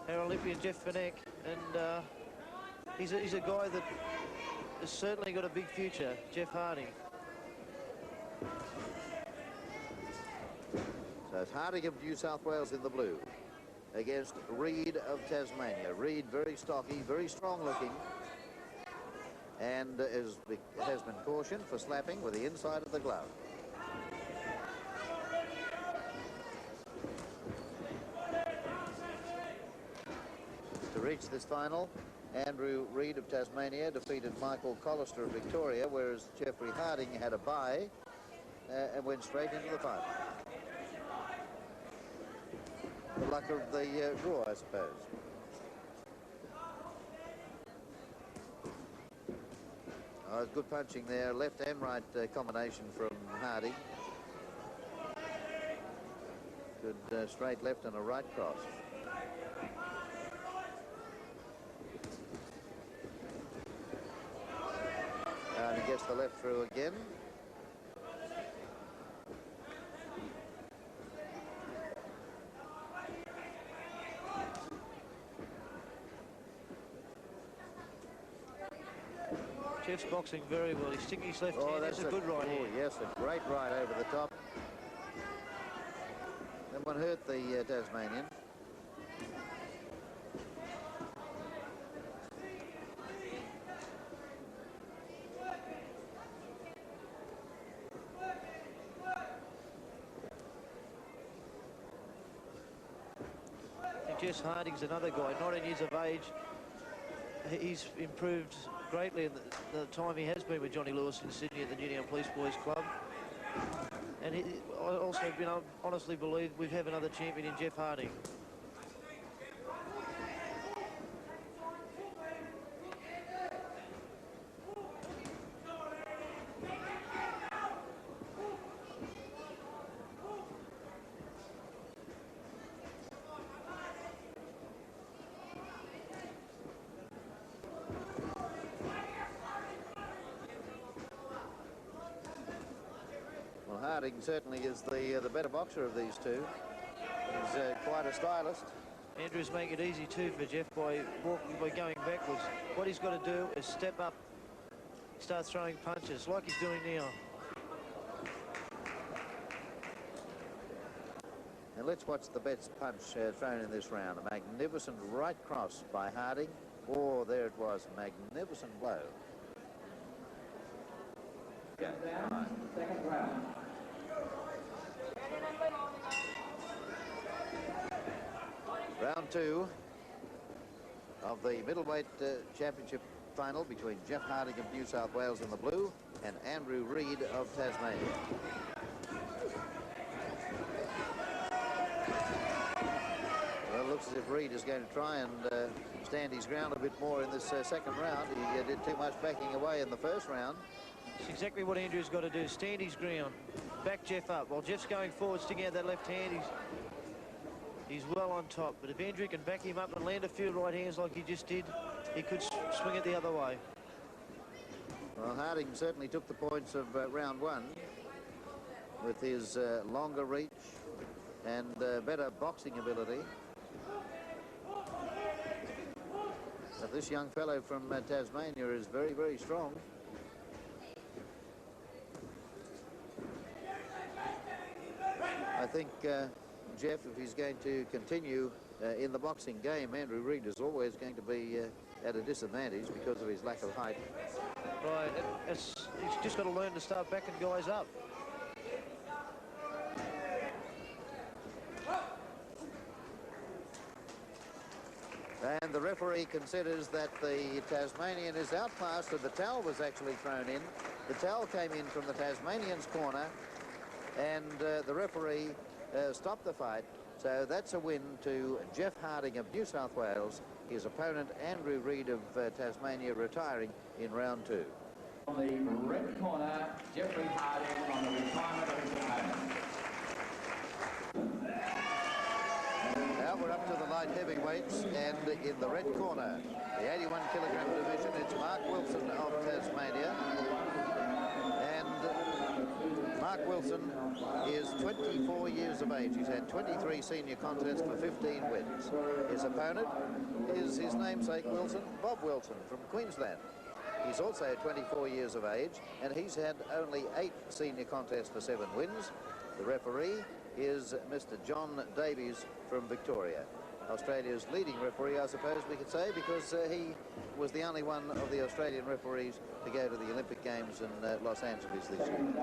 our Olympian Jeff Vanek. And he's a guy that has certainly got a big future, Jeff Harding. So it's Harding of New South Wales in the blue against Reid of Tasmania. Reid very stocky, very strong looking, and has been cautioned for slapping with the inside of the glove. To reach this final, Andrew Reid of Tasmania defeated Michael Collister of Victoria, whereas Jeffrey Harding had a bye and went straight into the final. The luck of the draw, I suppose. Oh, it's good punching there, left and right combination from Harding. Good straight left and a right cross. the left through again. Jeff's boxing very well. He's sticking his left hand. That's a good right hand. Yes, a great right over the top. That one hurt the Tasmanian. Jess Harding's another guy, 19 years of age. He's improved greatly in the time he has been with Johnny Lewis in Sydney at the Newtown Police Boys Club. And I also honestly believe we have another champion in Jeff Harding. Harding certainly is the better boxer of these two. He's quite a stylist. Andrew's making it easy too for Jeff by going backwards. What he's got to do is step up, start throwing punches like he's doing now. And let's watch the best punch thrown in this round. A magnificent right cross by Harding. Oh, there it was. Magnificent blow. Second round. Round two of the middleweight championship final between Jeff Harding of New South Wales in the blue and Andrew Reid of Tasmania. Well, it looks as if Reid is going to try and stand his ground a bit more in this second round. He did too much backing away in the first round. It's exactly what Andrew's got to do, stand his ground, back Jeff up. While Jeff's going forward, sticking out that left hand, he's well on top. But if Andrew can back him up and land a few right hands like he just did, he could swing it the other way. Well, Harding certainly took the points of round one with his longer reach and better boxing ability. But this young fellow from Tasmania is very, very strong. I think Jeff, if he's going to continue in the boxing game, Andrew Reid is always going to be at a disadvantage because of his lack of height. Right, he's just got to learn to start backing guys up. And the referee considers that the Tasmanian is outclassed, and the towel was actually thrown in. The towel came in from the Tasmanian's corner, and the referee stopped the fight. So that's a win to Jeff Harding of New South Wales. His opponent, Andrew Reid of Tasmania, retiring in round two. On the red corner, Jeffrey Harding on the retirement of his opponent. Now we're up to the light heavyweights, and in the red corner, the 81 kilogram division, it's Mark Wilson of Tasmania. And Mark Wilson is 24 years of age. He's had 23 senior contests for 15 wins. His opponent is his namesake Wilson, Bob Wilson from Queensland. He's also 24 years of age, and he's had only 8 senior contests for 7 wins. The referee is Mr. John Davies from Victoria. Australia's leading referee, I suppose we could say, because he was the only one of the Australian referees to go to the Olympic Games in Los Angeles this year.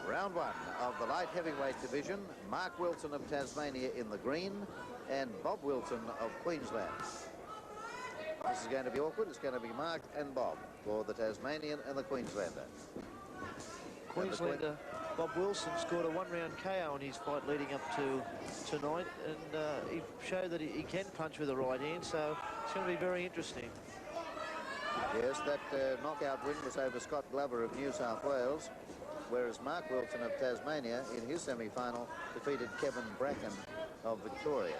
Round one of the light heavyweight division, Mark Wilson of Tasmania in the green and Bob Wilson of Queensland. This is going to be awkward. It's going to be Mark and Bob for the Tasmanian and the Queenslander. Queenslander Bob Wilson scored a one-round KO in his fight leading up to tonight, and he showed that he can punch with the right hand, so it's going to be very interesting. Yes, that knockout win was over Scott Glover of New South Wales, whereas Mark Wilson of Tasmania in his semi-final defeated Kevin Bracken of Victoria.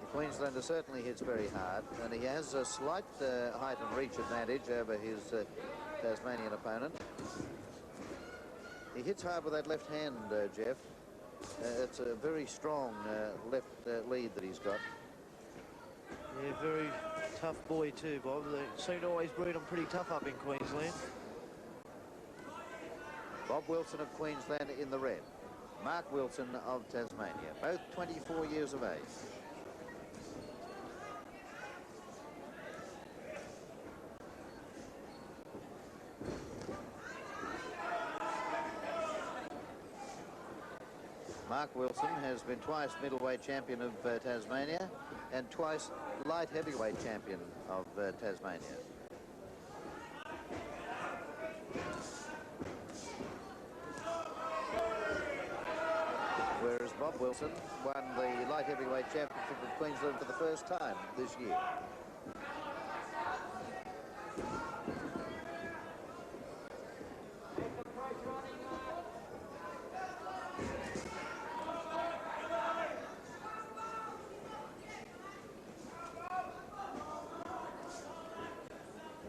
If Queenslander certainly hits very hard, and he has a slight height and reach advantage over his Tasmanian opponent. He hits hard with that left hand, Jeff. It's a very strong left lead that he's got. Yeah, very tough boy too, Bob. They seem to always breed him pretty tough up in Queensland. Bob Wilson of Queensland in the red. Mark Wilson of Tasmania, both 24 years of age. Mark Wilson has been twice middleweight champion of Tasmania and twice light heavyweight champion of Tasmania. Whereas Bob Wilson won the light heavyweight championship of Queensland for the first time this year.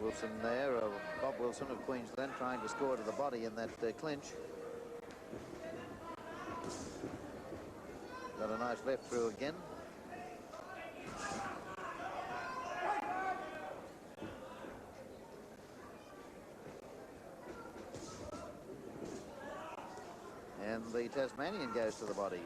Wilson there, Bob Wilson of Queensland, trying to score to the body in that clinch. Got a nice left through again. And the Tasmanian goes to the body.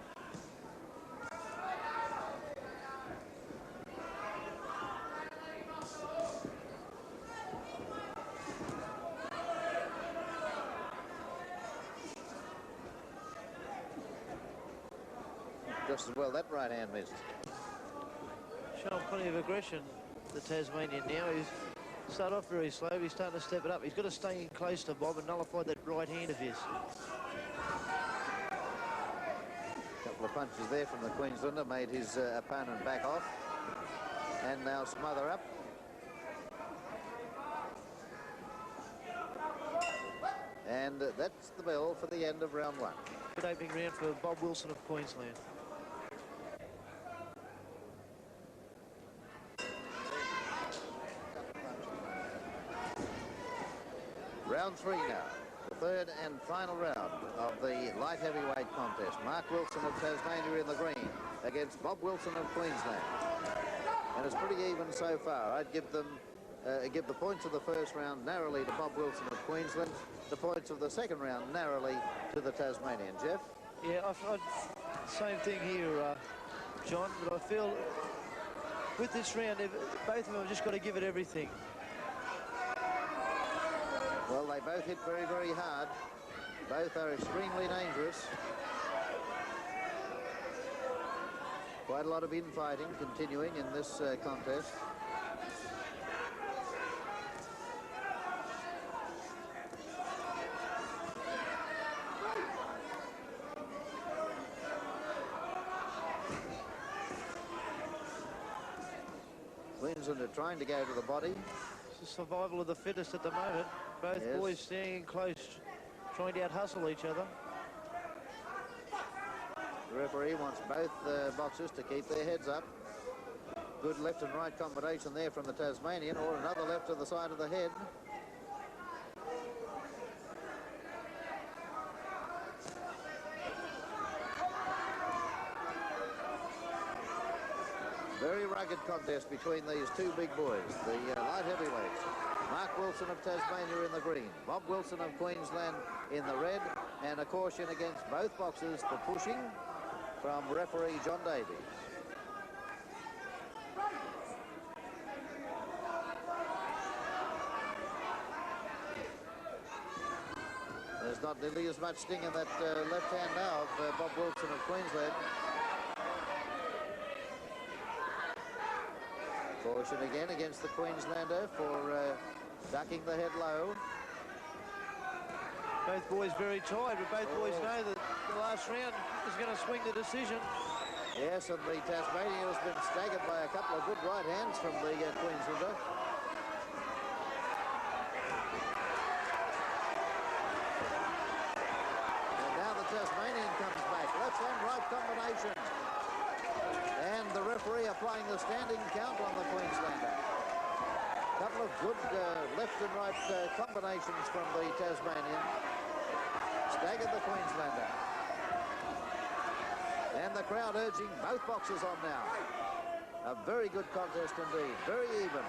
Just as well that right hand missed. Showing plenty of aggression, the Tasmanian now. He's started off very slow, he's starting to step it up. He's got to stay in close to Bob and nullify that right hand of his. A couple of punches there from the Queenslander made his opponent back off. And now smother up. And that's the bell for the end of round one. Good opening round for Bob Wilson of Queensland. Round three now, the third and final round of the light heavyweight contest. Mark Wilson of Tasmania in the green against Bob Wilson of Queensland. And it's pretty even so far. I'd give them give the points of the first round narrowly to Bob Wilson of Queensland, the points of the second round narrowly to the Tasmanian. Jeff? Yeah, same thing here, John, but I feel with this round, both of them have just got to give it everything. Well, they both hit very, very hard. Both are extremely dangerous. Quite a lot of infighting continuing in this contest. Queensland are trying to go to the body. It's the survival of the fittest at the moment. Both boys staying in close, trying to out-hustle each other. The referee wants both boxers to keep their heads up. Good left and right combination there from the Tasmanian, or another left to the side of the head. Very rugged contest between these two big boys, the light heavyweights. Mark Wilson of Tasmania in the green, Bob Wilson of Queensland in the red, and a caution against both boxers for pushing from referee John Davies. There's not nearly as much sting in that left hand now of Bob Wilson of Queensland. Caution again against the Queenslander for ducking the head low. Both boys very tired, but both boys know that the last round is going to swing the decision. Yes, and the Tasmanian has been staggered by a couple of good right hands from the Queenslander. And now the Tasmanian comes back. Left and right combination. And the referee applying the standing count on the Queenslander. A couple of good left and right combinations from the Tasmanian. Staggered the Queenslander. And the crowd urging both boxers on now. A very good contest indeed, very even.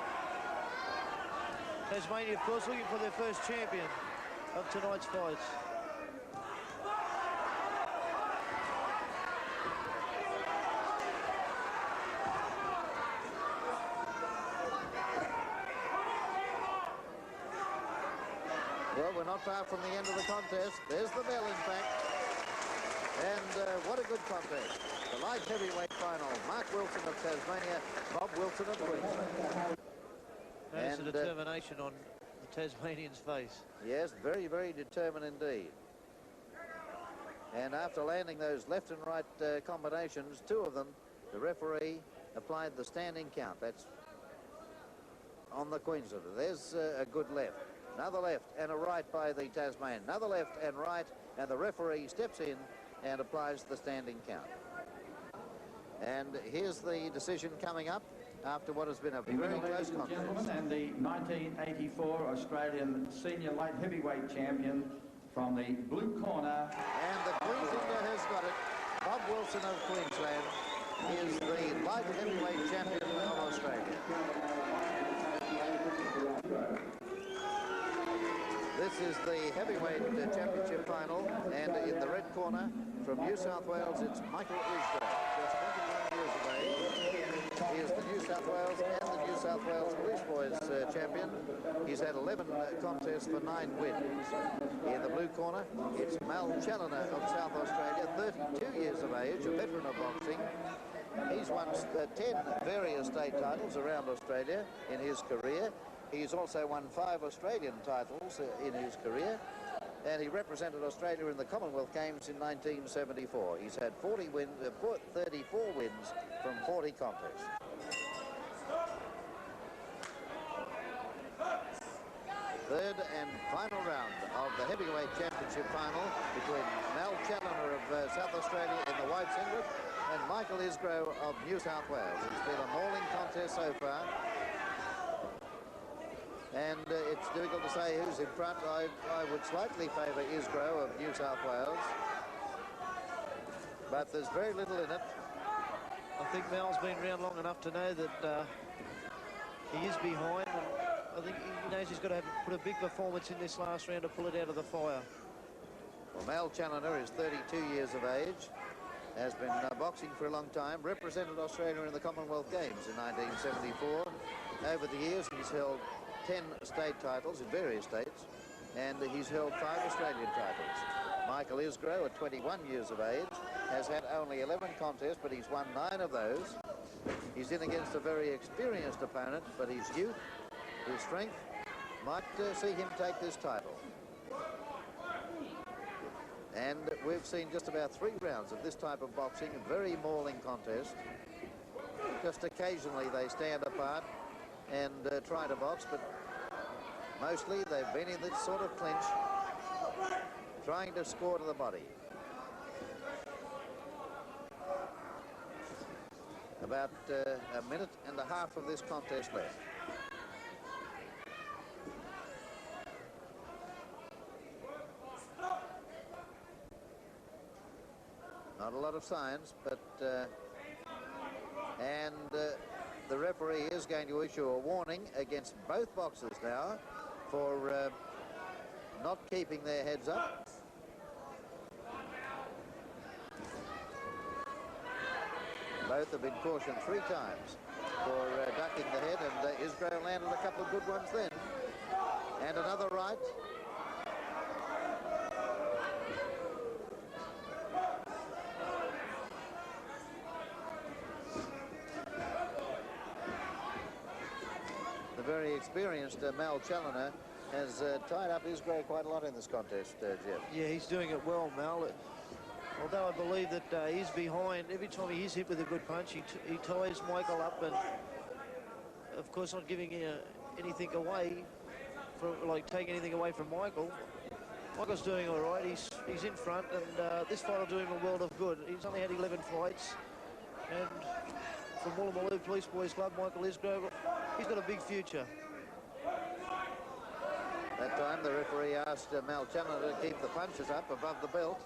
Tasmania, of course, looking for their first champion of tonight's fights. Well, we're not far from the end of the contest. There's the bell, in fact. And what a good contest. The light heavyweight final. Mark Wilson of Tasmania, Bob Wilson of Queensland. There's the determination on the Tasmanian's face. Yes, very, very determined indeed. And after landing those left and right combinations, two of them, the referee applied the standing count. That's on the Queenslander. There's a good left. Another left and a right by the Tasmanian. Another left and right, and the referee steps in and applies the standing count. And here's the decision coming up after what has been a very close contest. Gentlemen, and the 1984 Australian senior light heavyweight champion from the blue corner. And the Queenslander has got it. Bob Wilson of Queensland is the light heavyweight champion of Australia. This is the heavyweight championship final, and in the red corner from New South Wales, it's Michael Isdale, just 21 years of age. He is the New South Wales and the New South Wales Police Boys champion. He's had 11 contests for 9 wins. In the blue corner, it's Mal Challoner of South Australia, 32 years of age, a veteran of boxing. He's won 10 various state titles around Australia in his career. He's also won 5 Australian titles in his career, and he represented Australia in the Commonwealth Games in 1974. He's had 34 wins from 40 contests. Third and final round of the heavyweight championship final between Mal Challoner of South Australia in the white singlet and Michael Isgrove of New South Wales. It's been a mauling contest so far. And it's difficult to say who's in front. I would slightly favour Isgrove of New South Wales, but there's very little in it. I think Mal's been around long enough to know that he is behind. And I think he knows he's got to put a big performance in this last round to pull it out of the fire. Well, Mal Challoner is 32 years of age, has been boxing for a long time, represented Australia in the Commonwealth Games in 1974. Over the years, he's held 10 state titles in various states, and he's held 5 Australian titles. Michael Isgrove, at 21 years of age, has had only 11 contests, but he's won 9 of those. He's in against a very experienced opponent, but his youth, his strength, might see him take this title. And we've seen just about 3 rounds of this type of boxing, a very mauling contest. Just occasionally they stand apart and try to box, but mostly they've been in this sort of clinch, trying to score to the body. About a minute and a half of this contest left. Not a lot of signs, but the referee is going to issue a warning against both boxers now for not keeping their heads up. Both have been cautioned 3 times for ducking the head, and Isgrove landed a couple of good ones then. And another right. The very experienced Mal Challoner has tied up Isgrove quite a lot in this contest, Jeff. Yeah, he's doing it well, Mal. Although I believe that he's behind, every time he is hit with a good punch, he ties Michael up, and of course not giving anything away, like taking anything away from Michael. Michael's doing all right. He's in front, and this fight will do him a world of good. He's only had 11 fights, and from Woolloomooloo Police Boys Club, Michael Isgrove. He's got a big future. That time the referee asked Mal Chandler to keep the punches up above the belt.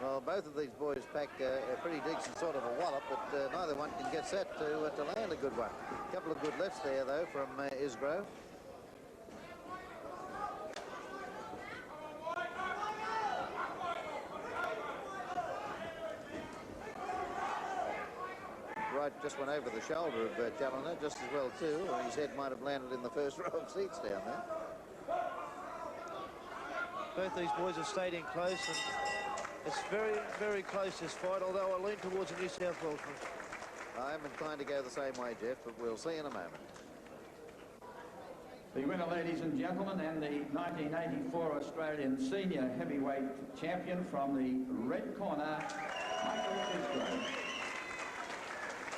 Well, both of these boys pack a pretty decent sort of a wallop, but neither one can get set to land a good one. A couple of good lefts there, though, from Isgrove. Right, just went over the shoulder of Challoner, just as well, too. His head might have landed in the first row of seats down there. Both these boys have stayed in close, and it's very, very close, this fight, although I lean towards the New South Wales one. I'm inclined to go the same way, Jeff, but we'll see in a moment. The winner, ladies and gentlemen, and the 1984 Australian Senior Heavyweight Champion from the red corner, Michael Isgrove.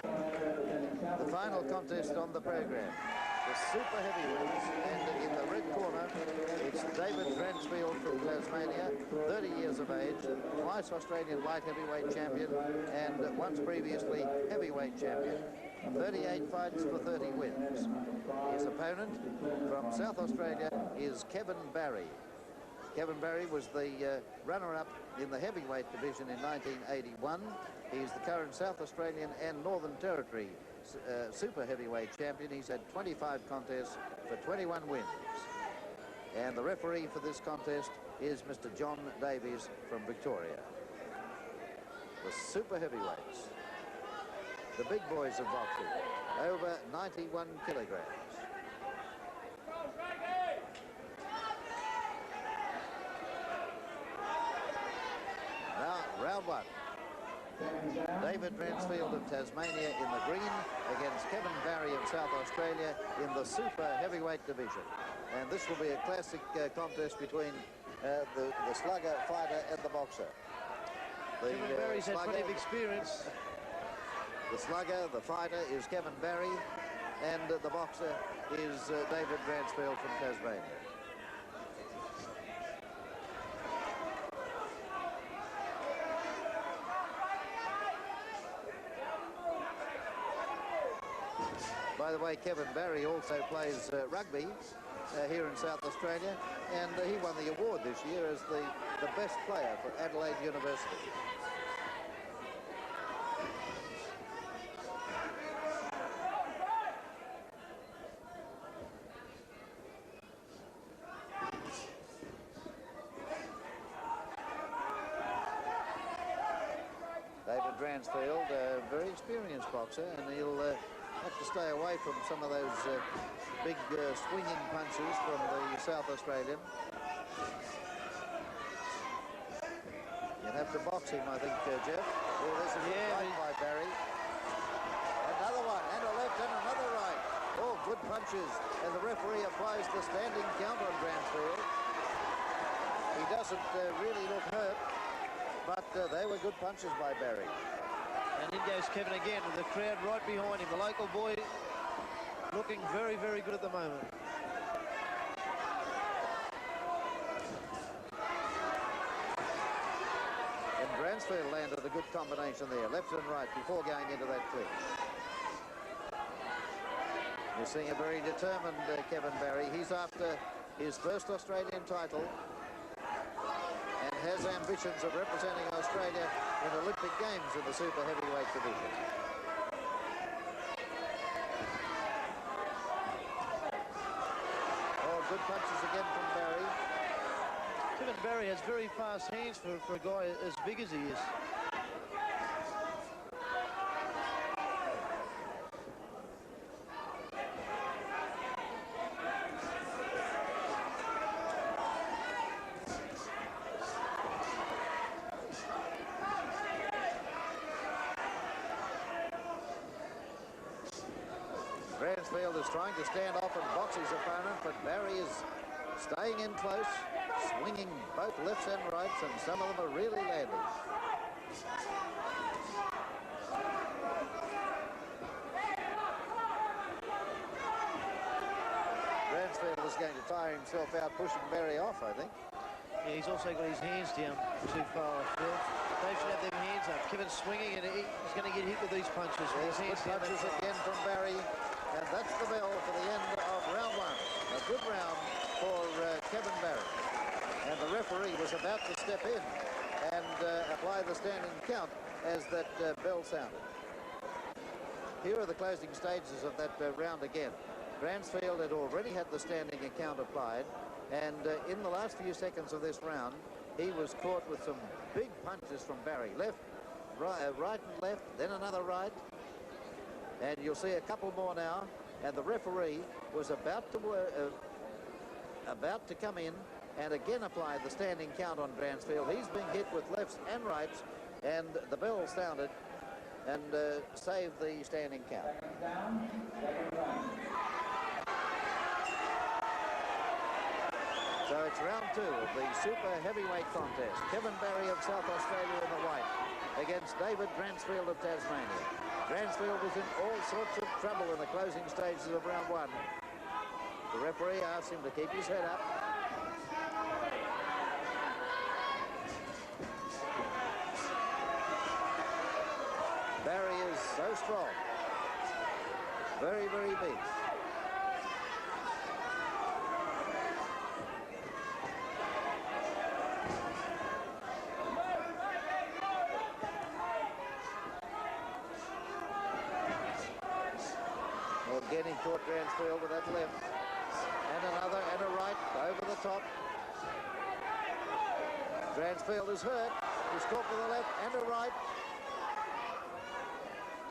The final contest on the program, the super heavyweights, and in the red corner, it's David Dransfield from Tasmania, 30 years of age, twice Australian light heavyweight champion, and once previously heavyweight champion. 38 fights for 30 wins. His opponent from South Australia is Kevin Barry. Kevin Barry was the runner-up in the heavyweight division in 1981. He's the current South Australian and Northern Territory super heavyweight champion. He's had 25 contests for 21 wins. And the referee for this contest is Mr. John Davies from Victoria. The super heavyweights, the big boys of boxing, over 91 kilograms. Now, round one. David Dransfield of Tasmania in the green against Kevin Barry of South Australia in the super heavyweight division. And this will be a classic contest between the slugger, fighter, and the boxer. Kevin Barry's had plenty of experience. The slugger, the fighter, is Kevin Barry, and the boxer is David Dransfield from Tasmania. By the way, Kevin Barry also plays rugby here in South Australia, and he won the award this year as the best player for Adelaide University. David Dransfield, a very experienced boxer, and he'll have to stay away from some of those big swinging punches from the South Australian. You'll have to box him, I think, Jeff. Oh, there's a good right by Barry. Another one, and a left, and another right. Oh, good punches, and the referee applies the standing count on Dransfield. He doesn't really look hurt, but they were good punches by Barry. And in goes Kevin again, with the crowd right behind him. The local boy looking very, very good at the moment. And Dransfield landed a good combination there, left and right, before going into that clinch. You're seeing a very determined Kevin Barry. He's after his first Australian title and has ambitions of representing Australia in Olympic Games in the super heavyweight division. Oh, good punches again from Barry. Kevin Barry has very fast hands for a guy as big as he is. Dransfield is trying to stand off and box his opponent, but Barry is staying in close, swinging both lefts and rights, and some of them are really landing. Dransfield is going to tire himself out pushing Barry off, I think. Yeah, he's also got his hands down too far, Phil. They should have their hands up. Kevin's swinging, and he's going to get hit with these punches. Yes, His hands down punches again from Barry, and that's the bell for the end of round one. A good round for Kevin Barry. And the referee was about to step in and apply the standing count as that bell sounded. Here are the closing stages of that round again. Bransfield had already had the standing account applied, and in the last few seconds of this round, he was caught with some big punches from Barry. Left, right and left, then another right. And you'll see a couple more now. And the referee was about to come in and again apply the standing count on Bransfield. He's been hit with lefts and rights, and the bell sounded and saved the standing count. So it's round two of the super heavyweight contest. Kevin Barry of South Australia in the white against David Bransfield of Tasmania. Bransfield was in all sorts of trouble in the closing stages of round one. The referee asked him to keep his head up. Barry is so strong. Very, very big. Again, he caught Bransfield with that left. And another, and a right over the top. Bransfield is hurt. He's caught with a left and a right.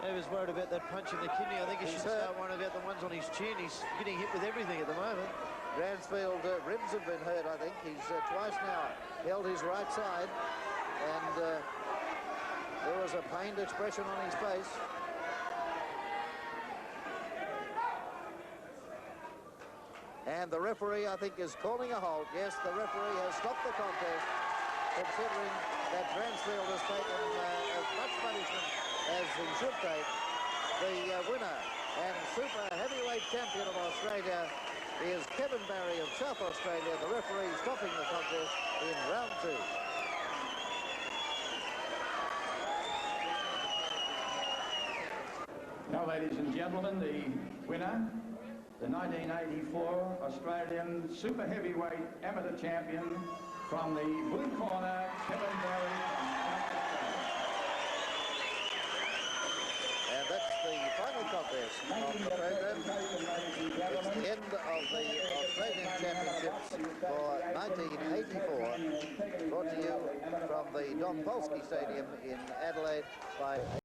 I was worried about that punch in the kidney. I think he should start worrying about the ones on his chin. He's getting hit with everything at the moment. Bransfield ribs have been hurt, I think. He's twice now held his right side, and there was a pained expression on his face. And the referee, I think, is calling a halt. Yes, the referee has stopped the contest, considering that Bransfield has taken as much punishment as he should take. The winner and super heavyweight champion of Australia is Kevin Barry of South Australia. The referee stopping the contest in round two. Now, ladies and gentlemen, the winner, the 1984 Australian super heavyweight amateur champion from the blue corner, Kevin Barry. And that's the final contest of the program. It's the end of the Australian Championships for 1984, brought to you from the Polski Stadium in Adelaide by